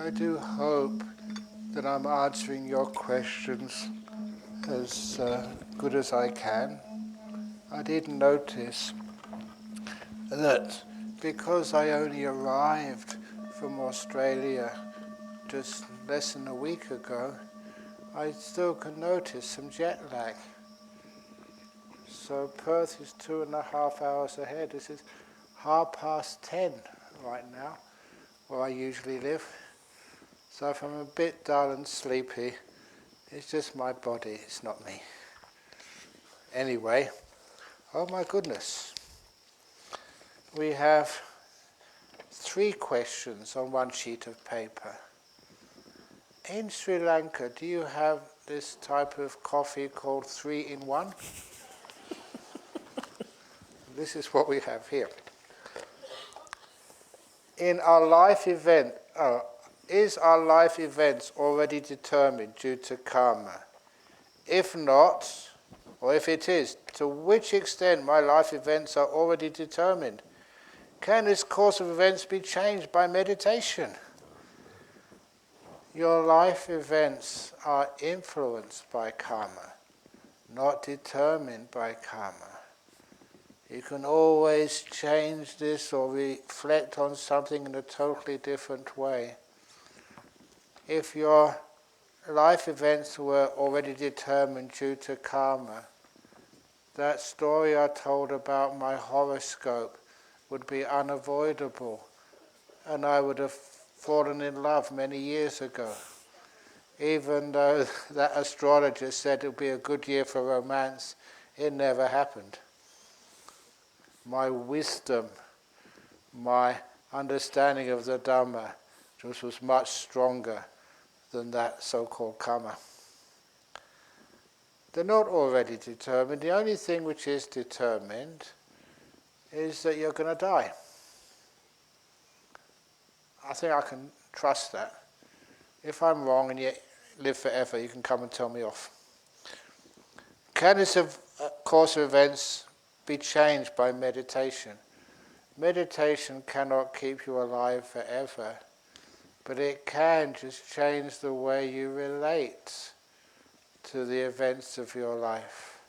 I do hope that I'm answering your questions as good as I can. I did notice that because I only arrived from Australia just less than a week ago, I still can notice some jet lag. So Perth is 2.5 hours ahead. This is 10:30 right now, where I usually live. So if I'm a bit dull and sleepy, it's just my body, it's not me. Anyway, oh my goodness. We have 3 questions on one sheet of paper. In Sri Lanka, do you have this type of coffee called 3-in-1? This is what we have here. In our life event, is our life events already determined due to karma? If not, or if it is, to which extent my life events are already determined? Can this course of events be changed by meditation? Your life events are influenced by karma, not determined by karma. You can always change this or reflect on something in a totally different way. If your life events were already determined due to karma, that story I told about my horoscope would be unavoidable, and I would have fallen in love many years ago. Even though that astrologer said it would be a good year for romance, it never happened. My wisdom, my understanding of the Dhamma just was much stronger than that so-called karma. They're not already determined. The only thing which is determined is that you're going to die. I think I can trust that. If I'm wrong and you live forever, you can come and tell me off. Can this course of events be changed by meditation? Meditation cannot keep you alive forever, but it can just change the way you relate to the events of your life.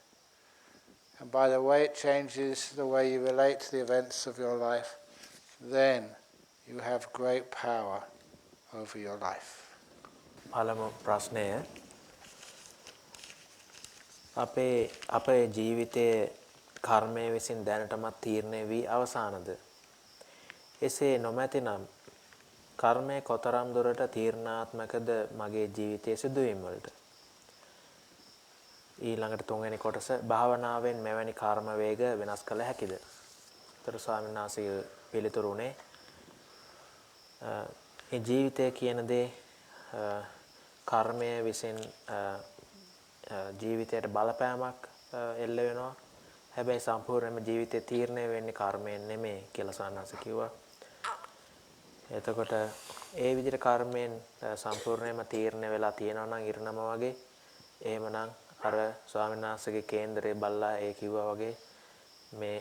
And by the way it changes the way you relate to the events of your life, then you have great power over your life. පළමු ප්‍රශ්නය අපේ ජීවිතයේ කර්මය විසින් දැනටමත් තීරණය වී අවසානද? එසේ නොමැතිනම් කර්මය කොතරම් දුරට තීරණාත්මකද මගේ ජීවිතයේ සිදුවීම් වලට? ඊළඟට තුන්වෙනි කොටස භාවනාවෙන් මෙවැනි කර්ම වේග වෙනස් කළ හැකිද? තර ස්වාමීන් වහන්සේ පිළිතුරුනේ මේ ජීවිතය කියන දේ කර්මය විසින් ජීවිතයට බලපෑමක් එල්ල වෙනවා. හැබැයි සම්පූර්ණයෙන්ම ජීවිතේ තීරණය වෙන්නේ කර්මයෙන් නෙමෙයි කියලා සානස කිව්වා. එතකොට ඒ විදිහට කර්මයෙන් සම්පූර්ණයෙන්ම තීරණය වෙලා තියෙනවා නම් ඉරණම වගේ, එහෙමනම් අර ස්වාමීන් වහන්සේගේ කේන්දරේ බල්ලා ඒ කිව්වා වගේ මේ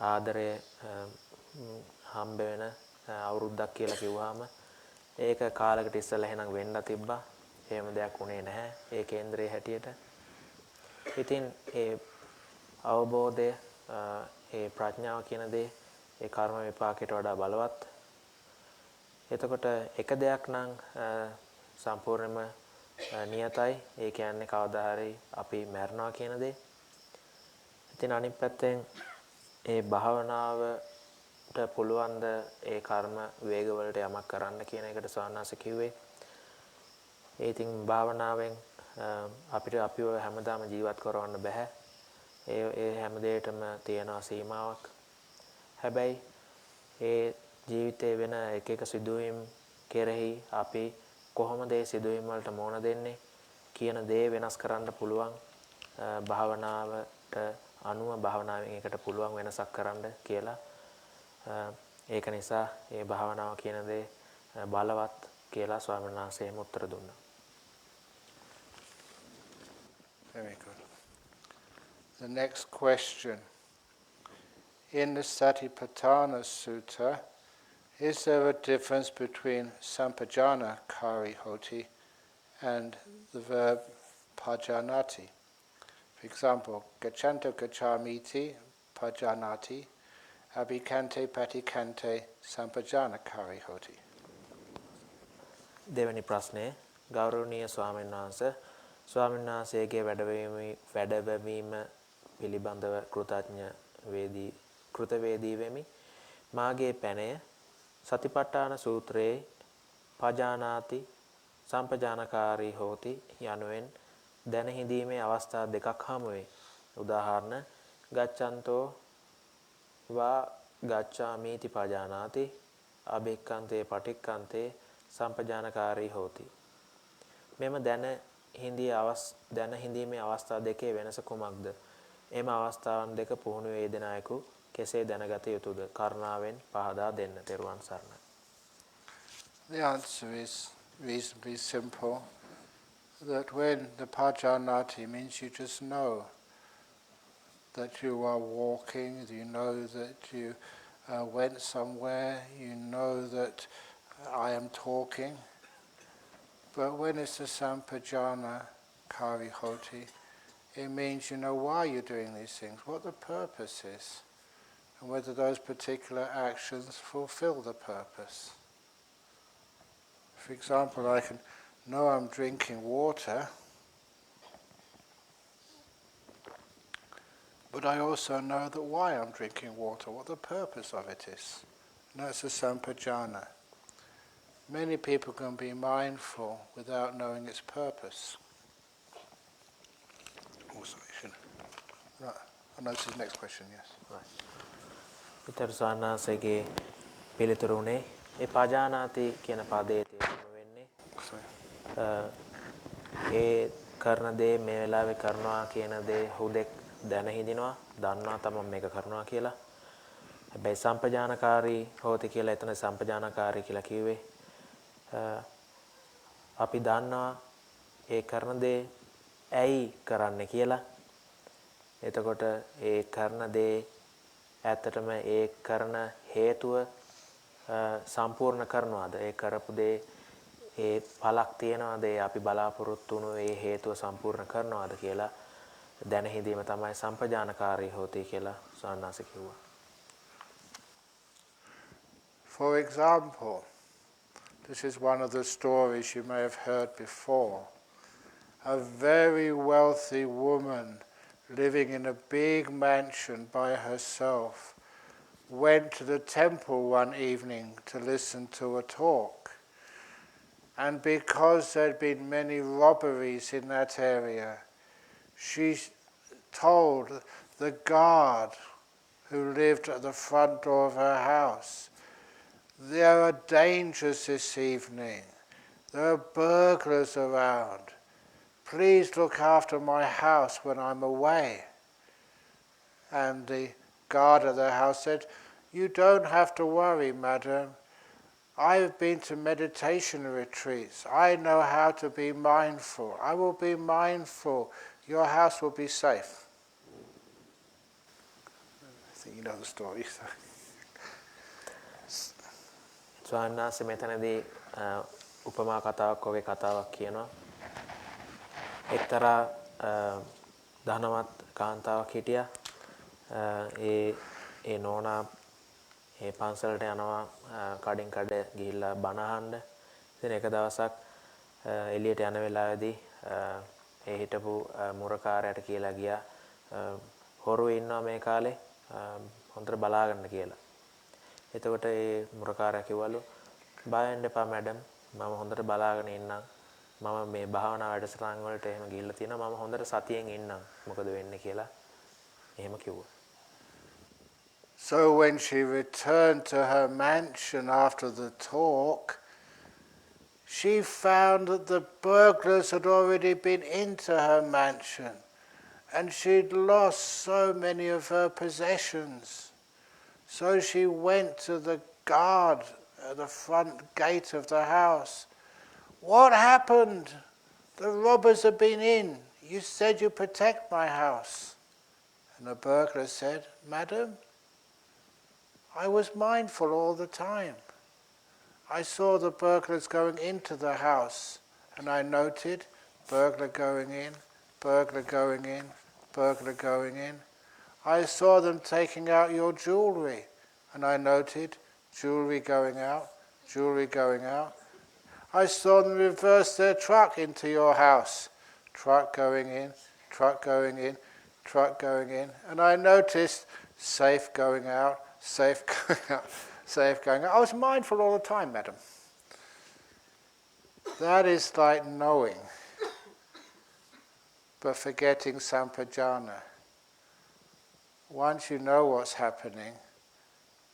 ආදරය හම්බ වෙන අවුරුද්දක් කියලා කිව්වහම ඒක කාලයකට ඉස්සෙල්ලා එහෙනම් වෙන්න තිබ්බා. එහෙම දෙයක් උනේ නැහැ ඒ කේන්දරයේ හැටියට. ඉතින් ඒ අවබෝධය ඒ ප්‍රඥාව කියන දේ ඒ කර්ම විපාකයට වඩා බලවත්. එතකොට එක දෙයක් නම් සම්පූර්ණයෙන්ම නියතයි. ඒ කියන්නේ කවදා හරි අපි මරනවා කියන දේ. ඉතින් අනිත් පැත්තෙන් ඒ භාවනාවට පුළුවන් ද ඒ කර්ම වේග වලට යමක් කරන්න කියන එකට සානාස කිව්වේ. ඒ ඉතින් භාවනාවෙන් අපිට අපිව හැමදාම ජීවත් කරවන්න බෑ. ඒ හැම දෙයකටම තියෙන සීමාවක්. හැබැයි ඒ ජීවිතේ වෙන එක එක සිදුවීම් කෙරෙහි අපි කොහොමද ඒ සිදුවීම් වලට මුහුණ දෙන්නේ කියන දේ වෙනස් කරන්න පුළුවන්. භාවනාවට අනුව භාවනාවෙන් ඒකට පුළුවන් වෙනසක් කරන්න කියලා. ඒක නිසා මේ භාවනාව කියන දේ බලවත් කියලා ස්වාමීන් වහන්සේම උත්තර දුන්නා. Very good. The next question. In the Satipatthana Sutta, Is there a difference between sampajana karihoti and the verb pajanati? For example, gachanto gachamiti pajanati, abhikante patikante sampajana karihoti. දෙවැනි ප්‍රශ්නය ගෞරවනීය ස්වාමීන් වහන්සේ ස්වාමීන් වහන්සේගේ වැඩවීම පිළිබඳව කෘතවේදී වෙමි. මාගේ පැනය සතිපට්ඨාන සූත්‍රයේ පජානාති සම්පජානකාරී හෝති යනුවෙන් දැන හිඳීමේ අවස්ථා දෙකක් හමු වේ. උදාහරණ ගච්ඡන්තෝ වා ගච්ඡාමීති පජානාති අබික්ඛන්තේ පටික්ඛන්තේ සම්පජානකාරී හෝති. මෙම දැන හිඳීමේ අවස්ථා දෙකේ වෙනස කුමක්ද? එම අවස්ථාවන් දෙක පුහුණු වේදනායකු කෙසේ දැනගත යුතුද? කරුණාවෙන් පහදා දෙන්න. තෙරුවන් සරණයි. The answer is reasonably simple, that when the pajanati means you just know that you are walking, you know that you went somewhere, you know that I am talking. But when it's a sampajana karihoti, it means you know why you're doing these things, what the purpose is, and whether those particular actions fulfill the purpose. For example, I can know I'm drinking water, but I also know that why I'm drinking water, what the purpose of it is. And that's a sampajana. Many people can be mindful without knowing its purpose. Also, right. I know this is the next question, yes. විතර සානාසගේ පිළිතුරුනේ ඒ පජානාති කියන පදයේ තේරුම වෙන්නේ ඒ කරන දේ මේ වෙලාවේ කරනවා කියන දේ හුදෙක් දැන හිඳිනවා දන්නවා තමයි මේක කරනවා කියලා. හැබැයි සම්පජානකාරී හොති කියලා එතන සම්පජානකාරී කියලා කිව්වේ අපි දන්නවා ඒ කරන දේ ඇයි කරන්නේ කියලා. එතකොට ඒ කරන දේ ඇත්තටම ඒ කරන හේතුව සම්පූර්ණ කරනවාද? ඒ කරපු දේ ඒ පළක් තියනවාද? ඒ අපි බලාපොරොත්තු වුණු ඒ හේතුව සම්පූර්ණ කරනවාද කියලා දැන හිඳීම තමයි සම්පජානකාරී හොති කියලා සාන්නාස කිව්වා. For example, this is one of the stories you may have heard before. A very wealthy woman living in a big mansion by herself went to the temple one evening to listen to a talk. And because there had been many robberies in that area, she told the guard who lived at the front door of her house, "There are dangers this evening. There are burglars around. Please look after my house when I'm away." And the guard of the house said, "You don't have to worry, madam. I've been to meditation retreats. I know how to be mindful. I will be mindful. Your house will be safe." I think you know the story. සාන්නාස මෙතනදී උපමා කතාවක් වගේ කතාවක් කියනවා. එක්තරා ධනවත් කාන්තාවක් හිටියා. ඒ නෝනා ඒ පන්සලට යනවා කඩෙන් කඩ ගිහිල්ලා බණ අහන්න. ඉතින් එක දවසක් එළියට යන වෙලාවේදී ඒ හිටපු මුරකාරයාට කියලා ගියා හොරු ඉන්නවා මේ කාලේ හොඳට බලාගන්න කියලා. එතකොට ඒ මුරකාරයා කිව්වලු බය වෙන්න එපා මැඩම් මම හොඳට බලාගෙන ඉන්නම්. මම මේ භාවනා වැඩසටහන් වලට එහෙම ගිහිල්ලා තියෙනවා මම හොඳට සතියෙන් ඉන්නම්. මොකද වෙන්නේ කියලා එහෙම කිව්වා. So when she returned to her mansion after the talk, she found that the burglars had already been into her mansion and she'd lost so many of her possessions. So she went to the guard at the front gate of the house. "What happened? The robbers have been in. You said you protect my house." And the burglar said, "Madam, I was mindful all the time. I saw the burglars going into the house, and I noted burglar going in, burglar going in, burglar going in. I saw them taking out your jewelry, and I noted jewelry going out, jewelry going out. I saw them reverse their truck into your house, truck going in, truck going in, truck going in, and I noticed safe going out, safe going out, safe going out. I was mindful all the time, madam. That is like knowing, but forgetting sampajana. Once you know what's happening,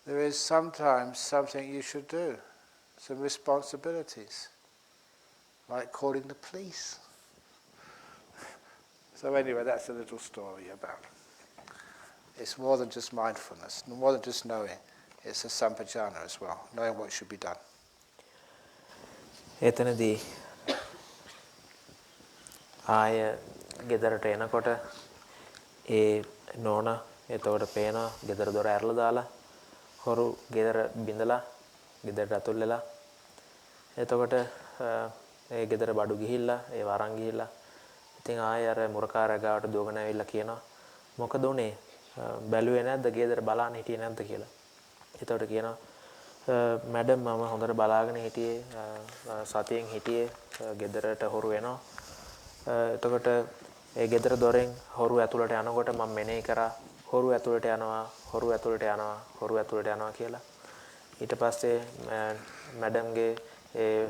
there is sometimes something you should do, some responsibilities, like calling the police. So anyway, that's a little story about. It's more than just mindfulness, more than just knowing. It's a sampajana as well, knowing what should be done. එතනදී ආය ගෙදරට එනකොට ඒ නෝනා එතකොට පේනවා ගෙදර දොර ඇරලා දාලා හොරු ගෙදර බිඳලා ගෙදරට අතුල් වෙලා එතකොට ඒ ගෙදර බඩු ගිහිල්ලා ඒ වරන් ගිහිල්ලා ඉතින් ආයෙ අර මුරකාර ගාවට දුවගෙන ඇවිල්ලා කියනවා මොකද උනේ බැලුවේ නැද්ද ගෙදර බලන්න හිටියේ නැද්ද කියලා. එතකොට කියනවා මැඩම් මම හොඳට බලාගෙන හිටියේ සතියෙන් හිටියේ ගෙදරට හොරු එනවා. එතකොට ඒ ගෙදර දොරෙන් හොරු ඇතුළට යනකොට මම මෙනෙහි කරා හොරු ඇතුළට යනවා හොරු ඇතුළට යනවා හොරු ඇතුළට යනවා කියලා. ඊට පස්සේ මැඩම්ගේ ඒ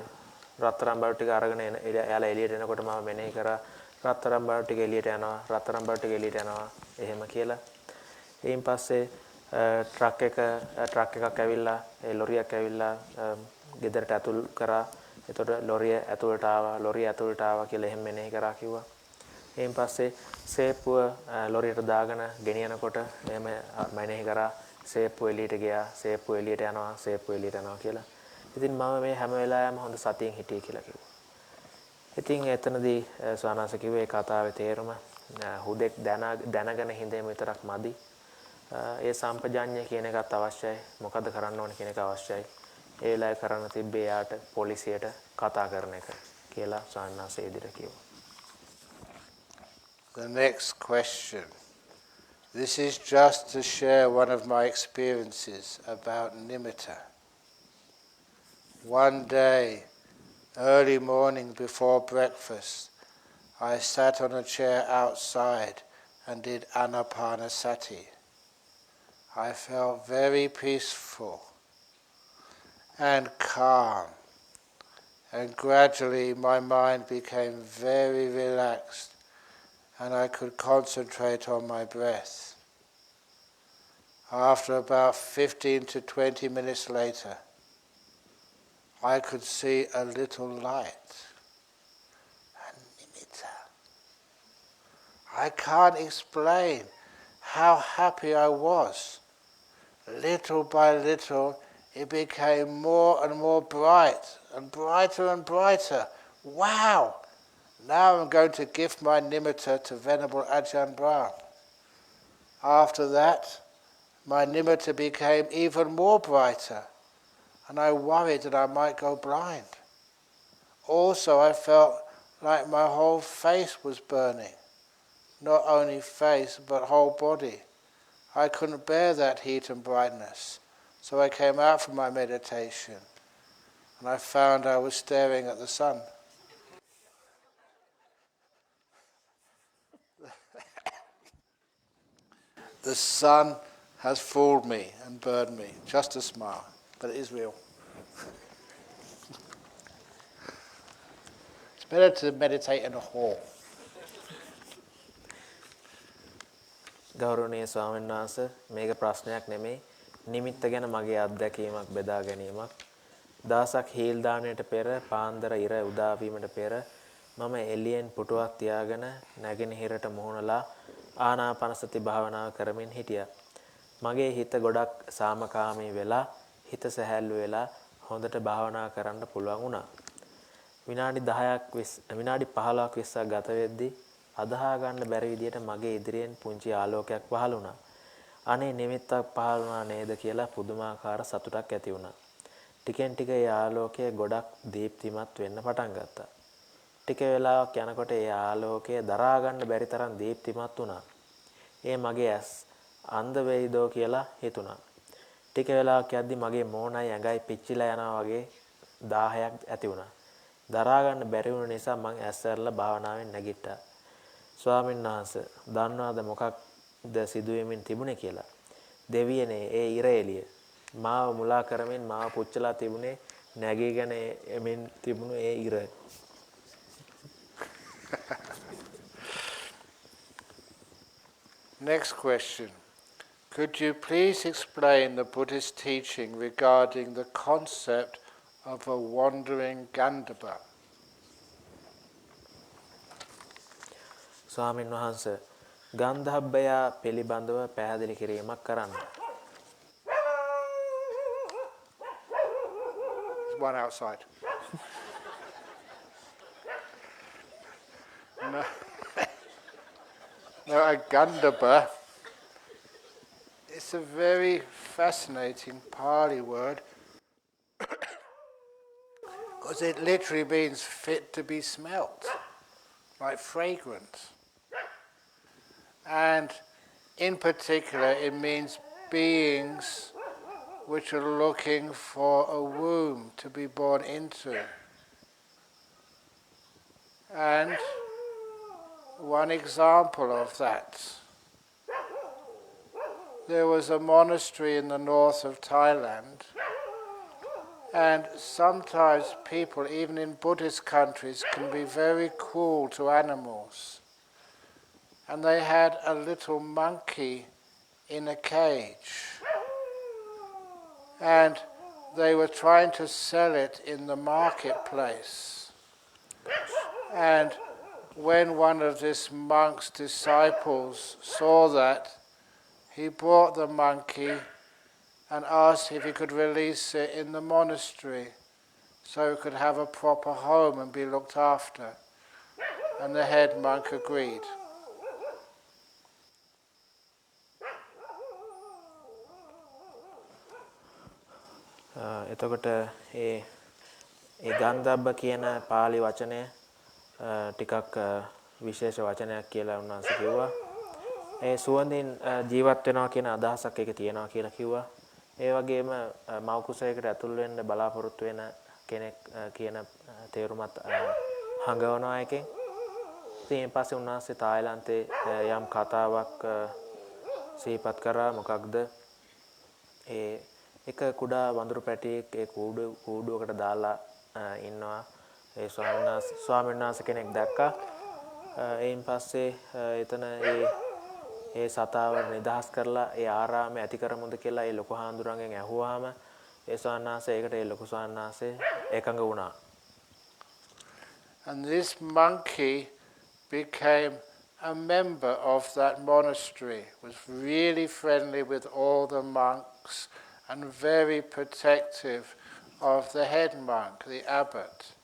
රත්තරන් බඩු ටික අරගෙන එයාලා එළියට එනකොට මම මෙනෙහි කරා රත්තරන් බඩු ටික එළියට යනවා රත්තරන් බඩු ටික එළියට යනවා එහෙම කියලා. ඊයින් පස්සේ ට්‍රක් එකක් ඇවිල්ලා ඒ ලොරියක් ඇවිල්ලා ගෙදරට ඇතුල් කරා. එතකොට ලොරිය ඇතුළට ආවා කියලා එහෙම මෙනෙහි කරා කිව්වා. ඊයින් පස්සේ සේප්පුව ලොරියට දාගෙන ගෙනියනකොට එහෙම මෙනෙහි කරා සේප්පුව එළියට ගියා සේප්පුව එළියට යනවා කියලා. ඉතින් මම මේ හැම වෙලාවෙම හොඳ සතියෙන් හිටියේ කියලා කිව්වා. ඉතින් එතනදී ස්වාමීන් කිව්වේ කතාවේ තේරුම හුදෙක් දැනගෙන හිඳීම විතරක් මදි. ඒ සම්පජාඤ්ඤය කියන එකත් අවශ්‍යයි. මොකද කරන්න ඕන කියන එක අවශ්‍යයි. ඒ වෙලාවේ කරන්න තිබ්බේ යාට පොලිසියට කතා කරන එක කියලා ස්වාමීන් ඉදිරියට කිව්වා. The next question. This is just to share one of my experiences about nimitta. One day, early morning before breakfast, I sat on a chair outside and did anapanasati. I felt very peaceful and calm, and gradually my mind became very relaxed and I could concentrate on my breath. After about 15 to 20 minutes later, I could see a little light, a nimitta. I can't explain how happy I was. Little by little, it became more and more bright, and brighter and brighter. Wow! Now I'm going to gift my nimitta to Venerable Ajahn Brahm. After that, my nimitta became even more brighter, and I worried that I might go blind. Also, I felt like my whole face was burning. Not only face, but whole body. I couldn't bear that heat and brightness, so I came out from my meditation, and I found I was staring at the sun. The sun has fooled me and burned me. Just a smile, but it is real. It's better to meditate in a hall. ගෞරවනීය ස්වාමීන් වහන්සේ මේක ප්‍රශ්නයක් නෙමෙයි නිමිත්ත ගැන මගේ අත්දැකීමක් බෙදා ගැනීමක්. දවසක් හීල් දාණයට පෙර පාන්දර ඉර උදා වීමට පෙර මම එළියෙන් පුටුවක් තියාගෙන නැගෙනහිරට මුහුණලා ආනාපානසති භාවනාව කරමින් හිටියා. මගේ හිත ගොඩක් සාමකාමී වෙලා හිත සැහැල්ලු වෙලා හොඳට භාවනා කරන්න පුළුවන් වුණා. විනාඩි 15ක් 20ක් ගත වෙද්දී අදහා ගන්න බැරි විදියට මගේ ඉදිරියෙන් පුංචි ආලෝකයක් පහළ වුණා. අනේ නිමිත්තක් පහළ වුණා නේද කියලා පුදුමාකාර සතුටක් ඇති වුණා. ටිකෙන් ටික ඒ ආලෝකය ගොඩක් දීප්තිමත් වෙන්න පටන් ගත්තා. ටික වෙලාවක් යනකොට ඒ ආලෝකය දරා ගන්න බැරි තරම් දීප්තිමත් වුණා. ඒ මගේ ඇස් අන්ධ වෙයිදෝ කියලා හිතුණා. ටික වෙලාවක් යද්දි මගේ මෝණයි ඇඟයි පිච්චිලා යනවා වගේ 1000ක් ඇති වුණා. දරා ගන්න බැරි වුණ නිසා මං ඇස් ඇරලා භාවනාවෙන් නැගිට්ටා. ස්වාමීන් වහන්සේ දන්නවද මොකක්ද සිදුවෙමින් තිබුණේ කියලා? දෙවියනේ ඒ ඉර එළිය. මාව මුලා කරමින් මාව පුච්චලා තිබුණේ නැගීගෙන එමින් තිබුණු ඒ ඉර. Next question. Could you please explain the Buddhist teaching regarding the concept of a wandering Gandhava? ස්වාමීන් වහන්සේ ගන්ධබ්බයා පිළිබඳව පැහැදිලි කිරීමක් කරන්න. One outside. No, a Gandhava, it's a very fascinating Pali word because it literally means fit to be smelt, like fragrance. And in particular, it means beings which are looking for a womb to be born into. And one example of that, there was a monastery in the north of Thailand, and sometimes people, even in Buddhist countries, can be very cruel to animals. And they had a little monkey in a cage, and they were trying to sell it in the marketplace. And when one of this monk's disciples saw that, he brought the monkey and asked if he could release it in the monastery so it could have a proper home and be looked after. And the head monk agreed. එතකොට ඒ ගන්ධබ්බ කියන පාලි වචනය ටිකක් විශේෂ වචනයක් කියලා උන්වහන්සේ කිව්වා. ඒ සුවඳින් ජීවත් වෙනවා කියන අදහසක් එක තියෙනවා කියලා කිව්වා. ඒ වගේම මව් කුසයකට ඇතුල් වෙන්න බලාපොරොත්තු වෙන කෙනෙක් කියන තේරුමත් හඟවනවා එකෙන්. ඉතින් පස්සේ උන්වහන්සේ තායිලන්තේ යම් කතාවක් සිහිපත් කරා. මොකක්ද? ඒ එක කුඩා වඳුරු පැටියෙක් ඒ කූඩුවකට දාලා ඉන්නවා. ඒ ස්වාමීන් වහන්සේ කෙනෙක් දැක්කා. එයින් පස්සේ එතන ඒ සතාව නිදහස් කරලා ඒ ආරාමය ඇති කරමුද කියලා ඒ ලොකු හාමුදුරන්ගෙන් ඇහුවාම ඒ ස්වාමීන් වහන්සේ ඒකට ඒ ලොකු ස්වාමීන් වහන්සේ එකඟ වුණා. And this monkey became a member of that monastery, was really friendly with all the monks and very protective of the head monk, the abbot.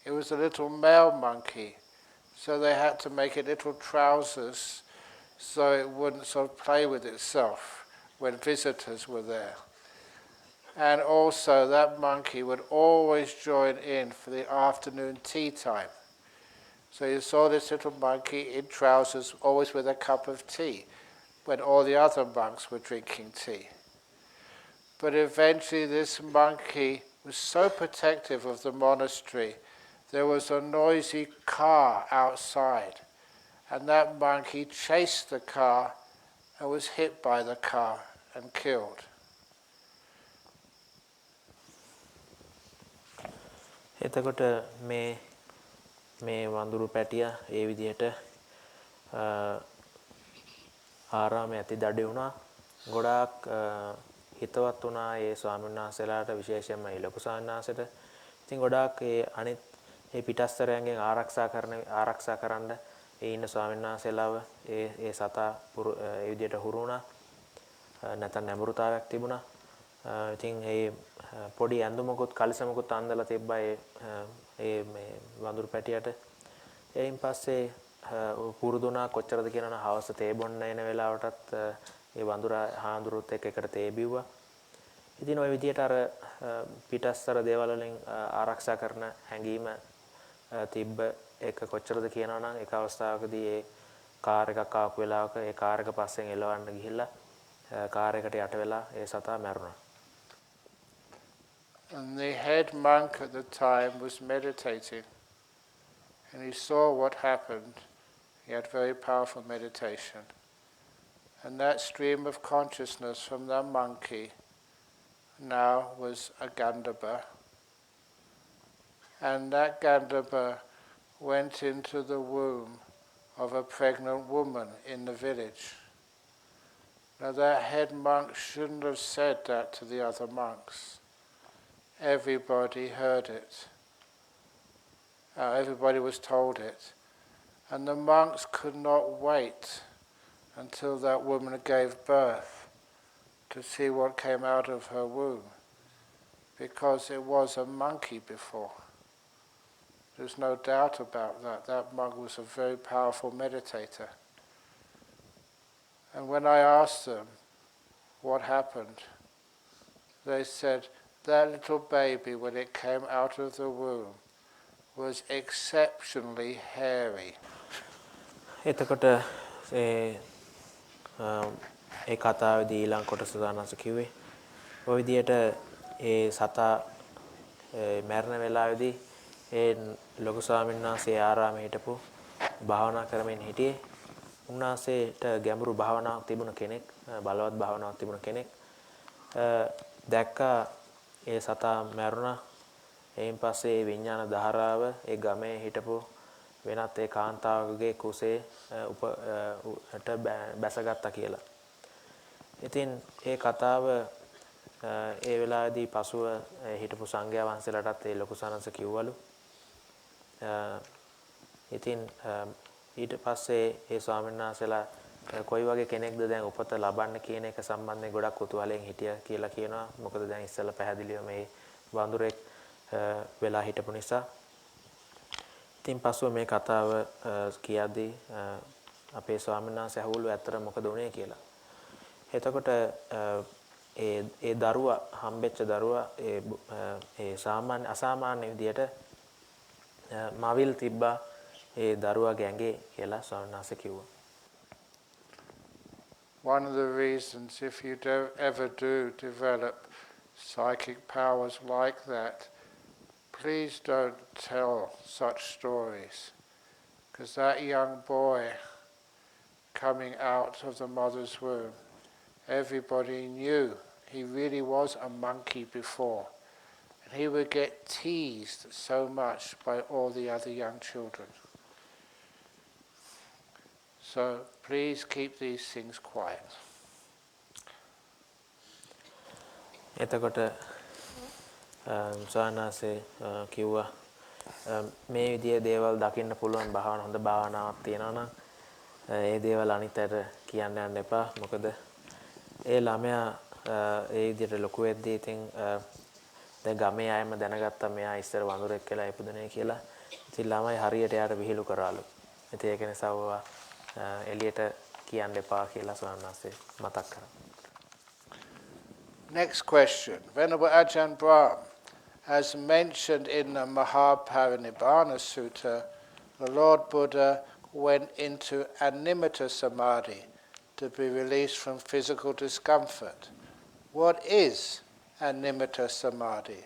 It was a little male monkey, so they had to make it little trousers so it wouldn't sort of play with itself when visitors were there. And also that monkey would always join in for the afternoon tea time. So you saw this little monkey in trousers, always with a cup of tea, when all the other monks were drinking tea. But eventually this monkey was so protective of the monastery, there was a noisy car outside, and that monkey chased the car and was hit by the car and killed. එතකොට මේ වඳුරු පැටියා ඒ විදිහට ආරාමයේ ඇති දඩේ වුණා. ගොඩාක් හිතවත් වුණා ඒ ස්වාමීන් වහන්සේලාට, විශේෂයෙන්ම ඒ ලොකු ස්වාමීන් වහන්සේට. ඉතින් ගොඩාක් ඒ අනිත් ඒ පිටස්තරයන්ගෙන් ආරක්ෂා කරන්න ඒ ඉන්න ස්වාමීන් වහන්සේලාව ඒ සතා ඒ විදිහට හුරු වුණා. නැත්නම් නැඹුරුතාවයක් තිබුණා. ඉතින් ඒ පොඩි ඇඳුමකුත් කලිසමකුත් අන්දලා තිබ්බා ඒ මේ වඳුරු පැටියට. එයින් පස්සේ පුරුදුනා කොච්චරද කියනවනම් හවස තේ බොන්න එන වෙලාවටත් ඒ වඳුරා හාඳුරුත් එක්ක එකට තේ බිව්වා. ඉතින් ওই විදියට අර පිටස්තර දේවල් වලින් ආරක්ෂා කරන හැඟීම තිබ්බ එක කොච්චරද කියනවා නම් එක අවස්ථාවකදී ඒ කාර් එකක් ආපු වෙලාවක ඒ කාර් එක පස්සෙන් එලවන්න ගිහිල්ලා කාර් එකට යට වෙලා ඒ සතා මැරුණා. And the head monk at the time was meditating, and he saw what happened. He had very powerful meditation. And that stream of consciousness from the monkey now was a Gandhava. And that Gandhava went into the womb of a pregnant woman in the village. Now that head monk shouldn't have said that to the other monks. Everybody heard it. Everybody was told it. And the monks could not wait until that woman gave birth to see what came out of her womb, because it was a monkey before. There's no doubt about that. That monk was a very powerful meditator. And when I asked them what happened, they said that little baby, when it came out of the womb, was exceptionally hairy. එතකොට ඒ කතාවේදී ඊළඟ කොටස දානස කිව්වේ ඔය විදියට ඒ සතා මරණ වෙලාවේදී ඒ ලොකු ස්වාමීන් වහන්සේ ආරාමයේ හිටපු භාවනා කරමින් හිටියේ. උන්වහන්සේට ගැඹුරු භාවනාවක් තිබුණ කෙනෙක්, බලවත් භාවනාවක් තිබුණ කෙනෙක් දැක්කා ඒ සතා මැරුණා. එයින් පස්සේ ඒ විඥාන ධාරාව ඒ ගමේ හිටපු වෙනත් ඒ කාන්තාවකගේ කුසේ උපට බැසගත්තා කියලා. ඉතින් ඒ කතාව ඒ වෙලාවේදී පසුව හිටපු සංඝයා වහන්සේලාටත් ඒ ලොකු සනස කිව්වලු. ඉතින් ඊට පස්සේ ඒ ස්වාමීන් වහන්සේලා කොයි වගේ කෙනෙක්ද දැන් උපත ලබන්න කියන එක සම්බන්ධයෙන් ගොඩක් කුතුහලයෙන් හිටියා කියලා කියනවා. මොකද දැන් ඉස්සෙල්ලා පැහැදිලිව මේ වඳුරෙක් වෙලා හිටපු නිසා. ඉතින් පස්ව මේ කතාව කියද්දී අපේ ස්වාමීන් වහන්සේ අහුවලු ඇත්තට මොකද වුනේ කියලා. එතකොට ඒ දරුවා හම්බෙච්ච දරුවා ඒ සාමාන්‍ය අසාමාන්‍ය විදියට මවිල් තිබ්බා ඒ දරුවාගේ ඇඟේ කියලා ස්වාමීන් වහන්සේ කිව්වා. One of the reasons, if you ever do develop psychic powers like that, please don't tell such stories, because that young boy coming out of the mother's womb, everybody knew he really was a monkey before, and he would get teased so much by all the other young children. So please keep these things quiet. එතකොට සානාසේ කිව්වා මේ විදිහේ දේවල් දකින්න පුළුවන් භාවන හොඳ භාවනාවක් තියෙනවා නම් ඒ දේවල් අනිතට කියන්න යන්න එපා. මොකද ඒ ළමයා ඒ විදිහට ලොකු වෙද්දී ඉතින් දැන් ගමේ අයම දැනගත්තා මෙයා ඉස්සර වඳුරෙක් කියලා ඉපදුනේ කියලා. ඉතින් ළමයි හරියට යාට විහිළු කරාලු. ඉතින් ඒක නිසා එළියට කියන්න එපා කියලා සානාසේ මතක් කරා. Next question. Venerable Ajahn Brahm, as mentioned in the Mahaparinibbana Sutta, the Lord Buddha went into Animitta Samadhi to be released from physical discomfort. What is Animitta Samadhi?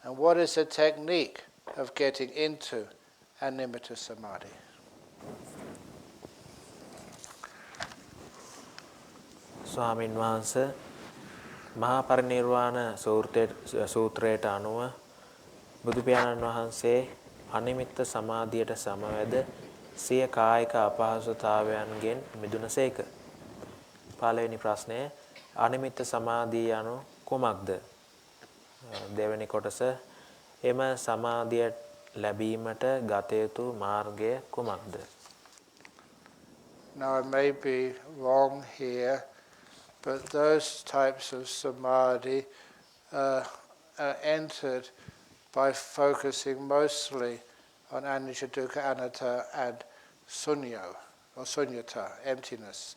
And what is the technique of getting into Animitta Samadhi? ස්වාමීන් වහන්සේ මහා පරිනිර්වාණ සූත්‍රයට අනුව බුදු පියාණන් වහන්සේ අනිමිත්ත සමාධියට සමවැද සිය කායික අපහසුතාවයන්ගෙන් මිදුණසේක. පළවෙනි ප්‍රශ්නය අනිමිත්ත සමාධිය anu කුමක්ද? දෙවෙනි කොටස එම සමාධිය ලැබීමට ගත යුතු මාර්ගය කුමක්ද? Now I may be wrong here, but those types of samadhi are entered by focusing mostly on anicca, dukkha, anatta and sunyo, or sunyata, emptiness.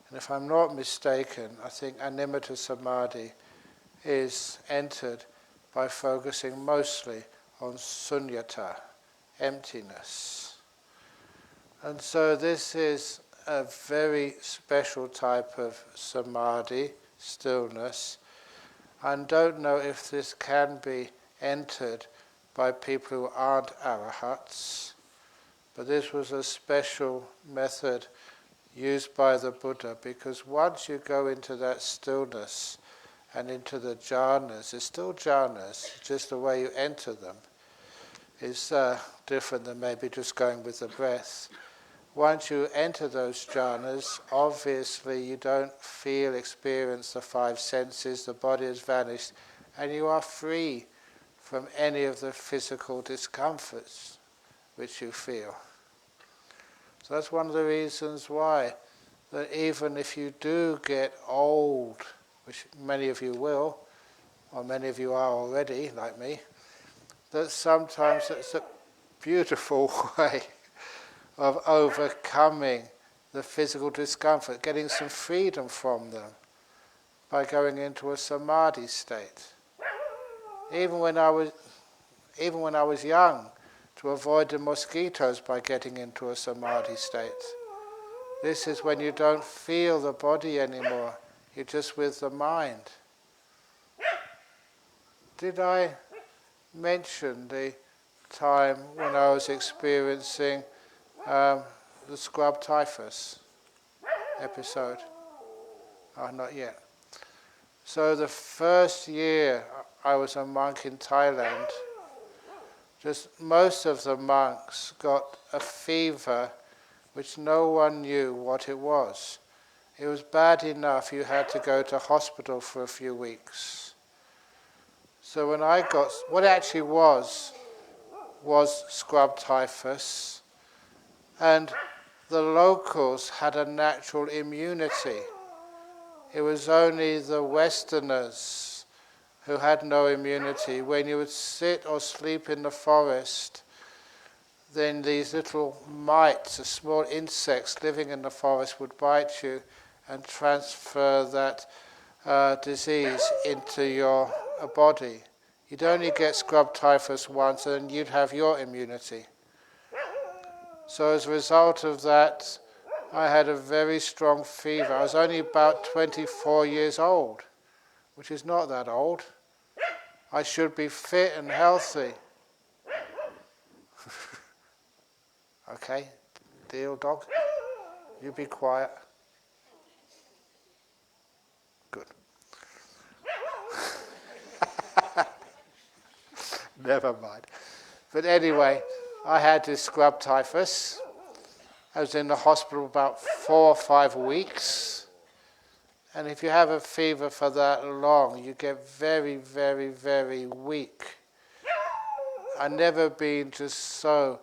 And if I'm not mistaken, I think Animitta Samadhi is entered by focusing mostly on sunyata, emptiness. And so this is a very special type of samadhi, stillness. And don't know if this can be entered by people who aren't arahats, but this was a special method used by the Buddha, because once you go into that stillness and into the jhanas, it's still jhanas, just the way you enter them is different than maybe just going with the breath. Once you enter those jhanas, obviously you don't feel, experience the five senses, the body has vanished, and you are free from any of the physical discomforts which you feel. So that's one of the reasons why, that even if you do get old, which many of you will, or many of you are already, like me, that sometimes it's a beautiful way of overcoming the physical discomfort, getting some freedom from them by going into a samadhi state. Even when I was young, to avoid the mosquitoes by getting into a samadhi state. This is when you don't feel the body anymore, you're just with the mind. Did I mention the time when I was experiencing the scrub typhus episode? Oh, not yet. So the first year I was a monk in Thailand, just most of the monks got a fever which no one knew what it was. It was bad enough you had to go to hospital for a few weeks. So when I got, what it actually was scrub typhus, and the locals had a natural immunity. It was only the Westerners who had no immunity. When you would sit or sleep in the forest, then these little mites, the small insects living in the forest, would bite you and transfer that disease into your body. You'd only get scrub typhus once and you'd have your immunity. So as a result of that, I had a very strong fever. I was only about 24 years old, which is not that old. I should be fit and healthy. Okay, deal, dog? You be quiet. Good. Never mind. But anyway, I had this scrub typhus. I was in the hospital about 4 or 5 weeks. And if you have a fever for that long, you get very, very, very weak. I've never been just so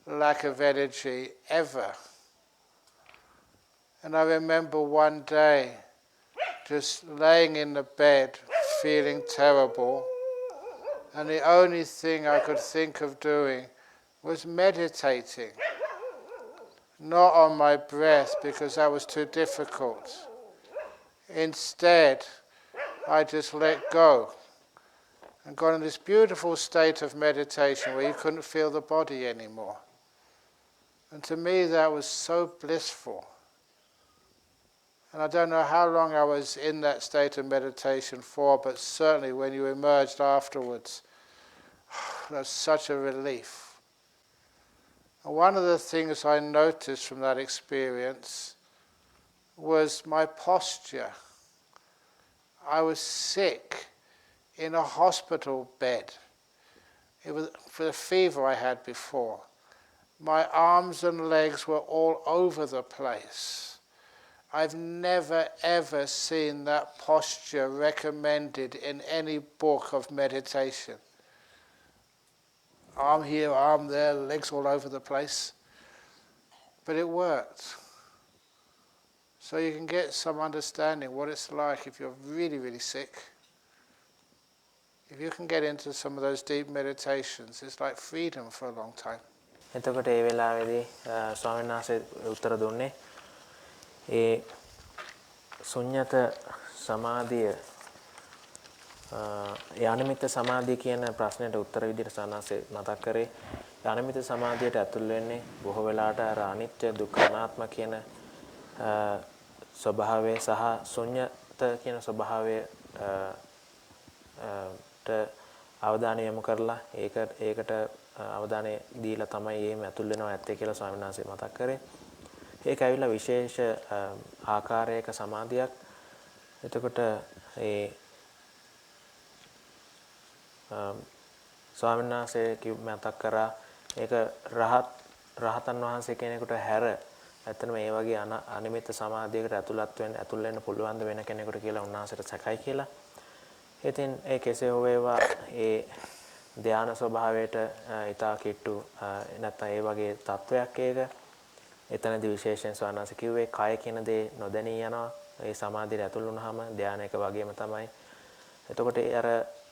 lack of energy ever. And I remember one day just laying in the bed feeling terrible, and the only thing I could think of doing was meditating. Not on my breath, because that was too difficult. Instead, I just let go and got in this beautiful state of meditation where you couldn't feel the body anymore. And to me that was so blissful. And I don't know how long I was in that state of meditation for, but certainly when you emerged afterwards, that was such a relief. And one of the things I noticed from that experience was my posture. I was sick in a hospital bed. It was for the fever I had before. My arms and legs were all over the place. I've never ever seen that posture recommended in any book of meditation. Arm here, arm there, legs all over the place. But it worked. So you can get some understanding what it's like if you're really, really sick. If you can get into some of those deep meditations, it's like freedom for a long time. එතකොට ඒ වෙලාවේදී ස්වාමීන් වහන්සේ උත්තර දුන්නේ ඒ ශුන්්‍යත සමාධිය යනිමිත්ත සමාධිය කියන ප්‍රශ්නෙට උත්තර විදිහට සානාසේ මතක් කරේ යනිමිත්ත සමාධියට ඇතුල් වෙන්නේ බොහෝ වෙලාවට අර අනිත්‍ය දුක්ඛ අනාත්ම කියන ස්වභාවය සහ ශුන්‍යත කියන ස්වභාවය අවධානය යොමු කරලා ඒකට අවධානය දීලා තමයි එහෙම ඇතුල් වෙනවා ඇත්තේ කියලා ස්වාමීන් වහන්සේ මතක් කරේ. ඒක ඇවිල්ලා විශේෂ ආකාරයක සමාධියක්. එතකොට ඒ ස්වාමීන් වහන්සේ මතක් කරා ඒක රහතන් වහන්සේ කෙනෙකුට හැර ඇත්තටම මේ වගේ අනිමිත්ත සමාධියකට ඇතුල් වෙන්න පුළුවන් වෙන කෙනෙකුට කියලා උන්වහන්සේට සැකයි කියලා. ඉතින් ඒ කෙසේ හෝ වේවා ඒ ධානා ස්වභාවයට ඊතා කිට්ටු නැත්නම් ඒ වගේ තත්වයක් ඒක. එතනදී විශේෂයෙන් ස්වාමීන් වහන්සේ කිව්වේ කය කියන දේ නොදැනී යනවා. ඒ සමාධියට ඇතුල් වුණාම ධානයක වගේම තමයි. එතකොට අර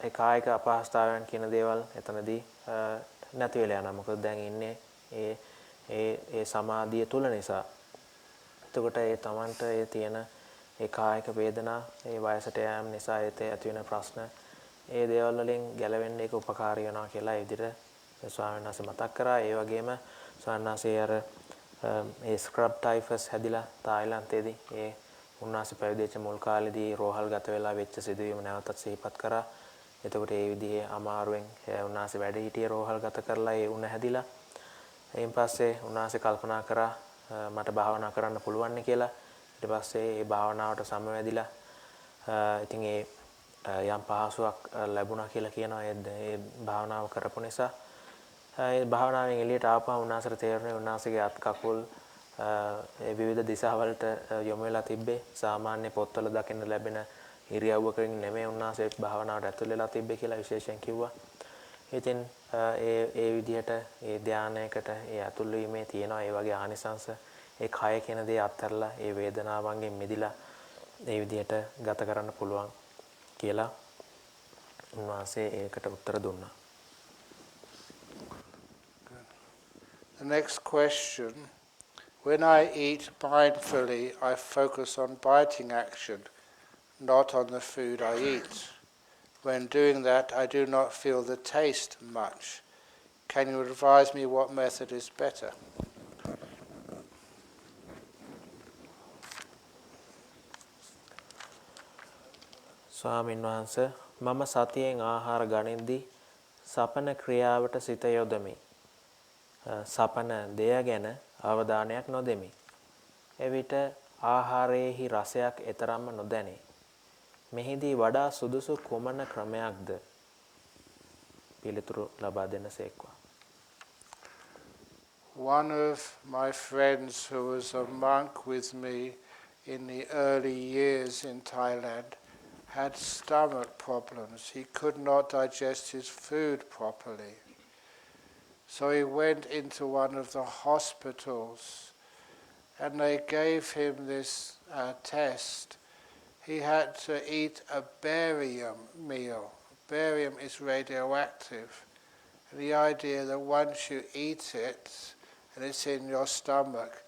ඒ කායික අපහසුතාවයන් කියන දේවල් එතනදී නැති වෙලා යනවා. මොකද දැන් ඉන්නේ ඒ සමාධිය තුල නිසා. එතකොට ඒ Tamanට ඒ තියෙන ඒ කායික වේදනා ඒ වයසට යෑම නිසා ඇති වෙන ප්‍රශ්න ඒ දේවල් වලින් ගැලවෙන්න ඒක උපකාරී වෙනවා කියලා ඒ විදිහට ස්වාමීන් වහන්සේ මතක් කරා. ඒ වගේම ස්වාමීන් වහන්සේ අර ඒ ස්ක්‍රබ් ටයිෆස් හැදිලා තායිලන්තයේදී ඒ උන්වහන්සේ පැවිදිච්ච මුල් කාලේදී රෝහල්ගත වෙලා වෙච්ච සිදුවීම නැවතත් සිහිපත් කරා. එතකොට ඒ විදිහේ අමාරුවෙන් උන්වහන්සේ වැඩ හිටියේ රෝහල්ගත කරලා ඒ උණ හැදිලා. එයින් පස්සේ උන්වහන්සේ කල්පනා කරා මට භාවනා කරන්න පුළුවන් කියලා. ඊට පස්සේ ඒ භාවනාවට සමවැදිලා ඉතින් ඒ යම් පහසුවක් ලැබුණා කියලා කියනවා ඒ භාවනාව කරපු නිසා. ඒ භාවනාවෙන් එළියට ආපුවම උන්වහන්සේට තේරුණේ උන්වහන්සේගේ අත් කකුල් ඒ විවිධ දිශාවලට යොමු වෙලා තිබ්බේ. සාමාන්‍ය පොත්වල දකින්න ලැබෙන ඉරියව්වකින් නෙමෙයි උන්වහන්සේ භාවනාවට ඇතුල් වෙලා තිබ්බේ කියලා විශේෂයෙන් කිව්වා. ඉතින් ඒ විදිහට ඒ ධානයකට ඒ ඇතුල් වීමේ තියෙනවා ඒ වගේ ආනිසංශ ඒ කය කියන දේ අත්හැරලා ඒ වේදනාවන්ගෙන් මිදිලා ඒ විදිහට ගත කරන්න පුළුවන් කියලා උන්වහන්සේ ඒකට උත්තර දුන්නා. The next question. When I eat mindfully, I focus on biting action, not on the food I eat. When doing that, I do not feel the taste much. Can you advise me what method is better? ස්වාමීන් වහන්සේ මම සතියෙන් ආහාර ගනිද්දී සපන ක්‍රියාවට සිත යොදමි. සපන දෙය ගැන අවධානයක් නොදෙමි. එවිට ආහාරයේහි රසයක් එතරම්ම නොදැනේ. මෙහිදී වඩා සුදුසු කුමන ක්‍රමයක්ද? පිළිතුරු ලබා දෙනසේක්වා. One of my friends who was a monk with me in the early years in Thailand had stomach problems. He could not digest his food properly. So he went into one of the hospitals and they gave him this test. He had to eat a barium meal. Barium is radioactive. And the idea that once you eat it and it's in your stomach,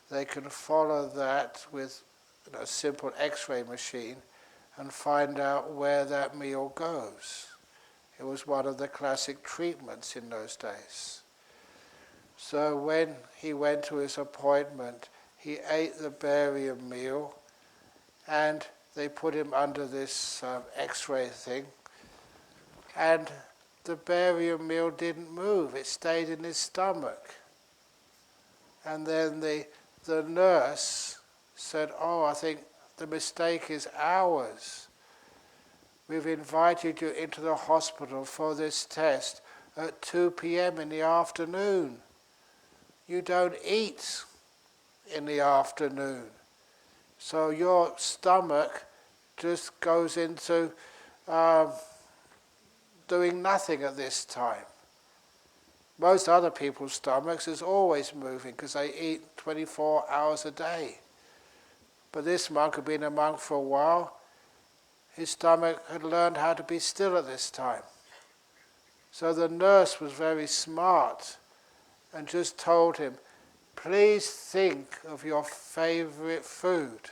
they can follow that with a simple X-ray machine and find out where that meal goes. It was one of the classic treatments in those days. So when he went to his appointment, he ate the barium meal and they put him under this X-ray thing, and the barium meal didn't move, it stayed in his stomach. And then the nurse said, "Oh, I think the mistake is ours. We've invited you into the hospital for this test at 2 p.m. in the afternoon. You don't eat in the afternoon. So your stomach just goes into doing nothing at this time." Most other people's stomachs is always moving because they eat 24 hours a day. But this monk had been a monk for a while. His stomach had learned how to be still at this time. So the nurse was very smart and just told him, "Please think of your favorite food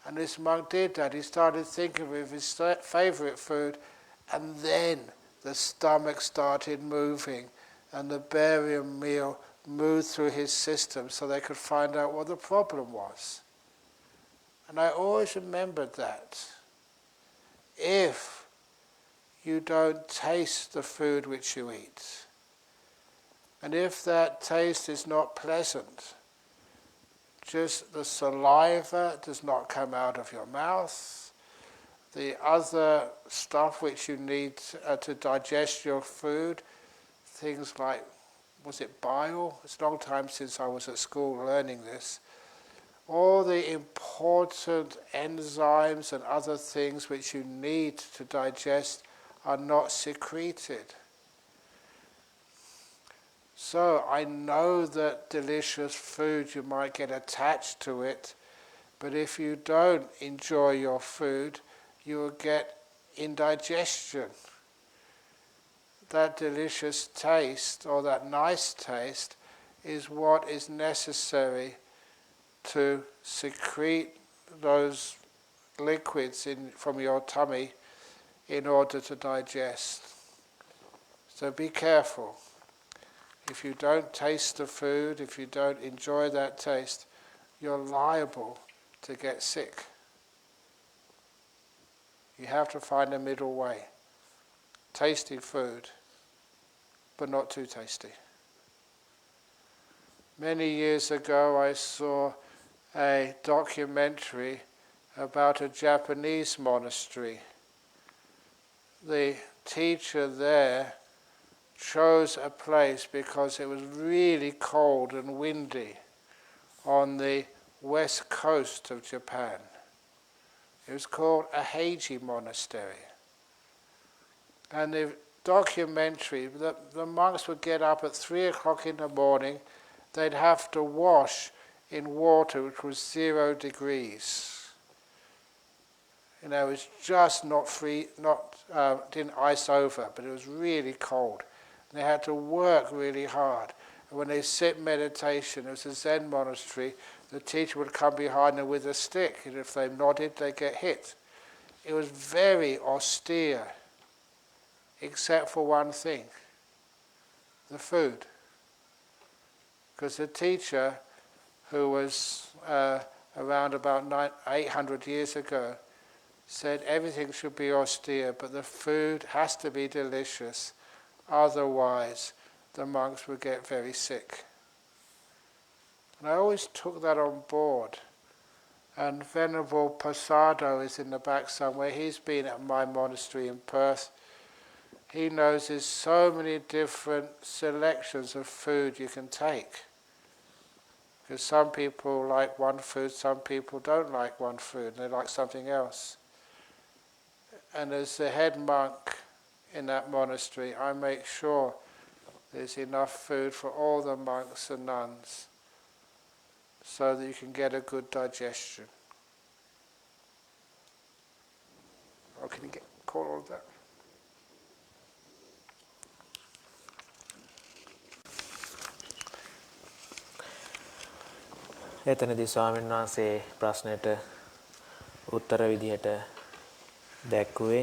And this monk did that. He started thinking of his favourite food, and then the stomach started moving, and the barium meal moved through his system so they could find out what the problem was. And I always remembered that. If you don't taste the food which you eat, and if that taste is not pleasant, just the saliva does not come out of your mouth, the other stuff which you need to digest your food, things like, was it bile? It's a long time since I was at school learning this. All the important enzymes and other things which you need to digest are not secreted. So I know that delicious food, you might get attached to it, but if you don't enjoy your food, you will get indigestion. That delicious taste, or that nice taste, is what is necessary to secrete those liquids from your tummy in order to digest. So be careful. If you don't taste the food, if you don't enjoy that taste, you're liable to get sick. You have to find a middle way. Tasty food, but not too tasty. Many years ago I saw a documentary about a Japanese monastery. The teacher there chose a place because it was really cold and windy on the west coast of Japan. It was called a Heiji monastery. And the documentary, the monks would get up at 3 o'clock in the morning. They'd have to wash in water which was 0 degrees. You know, it was just not free, didn't ice over, but it was really cold. And they had to work really hard. And when they sit meditation, it was a Zen monastery, the teacher would come behind them with a stick, and if they nodded, they'd get hit. It was very austere, except for one thing, the food. Because the teacher, who was around about 800 years ago, said everything should be austere, but the food has to be delicious, otherwise the monks would get very sick. And I always took that on board. And Venerable Posado is in the back somewhere. He's been at my monastery in Perth. He knows there's so many different selections of food you can take. Because some people like one food, some people don't like one food, and they like something else. And as the head monk in that monastery, I make sure there's enough food for all the monks and nuns so that you can get a good digestion. Or can you call all of that? එතනදී ස්වාමීන් වහන්සේ ප්‍රශ්නෙට උත්තර විදිහට දැක්ුවේ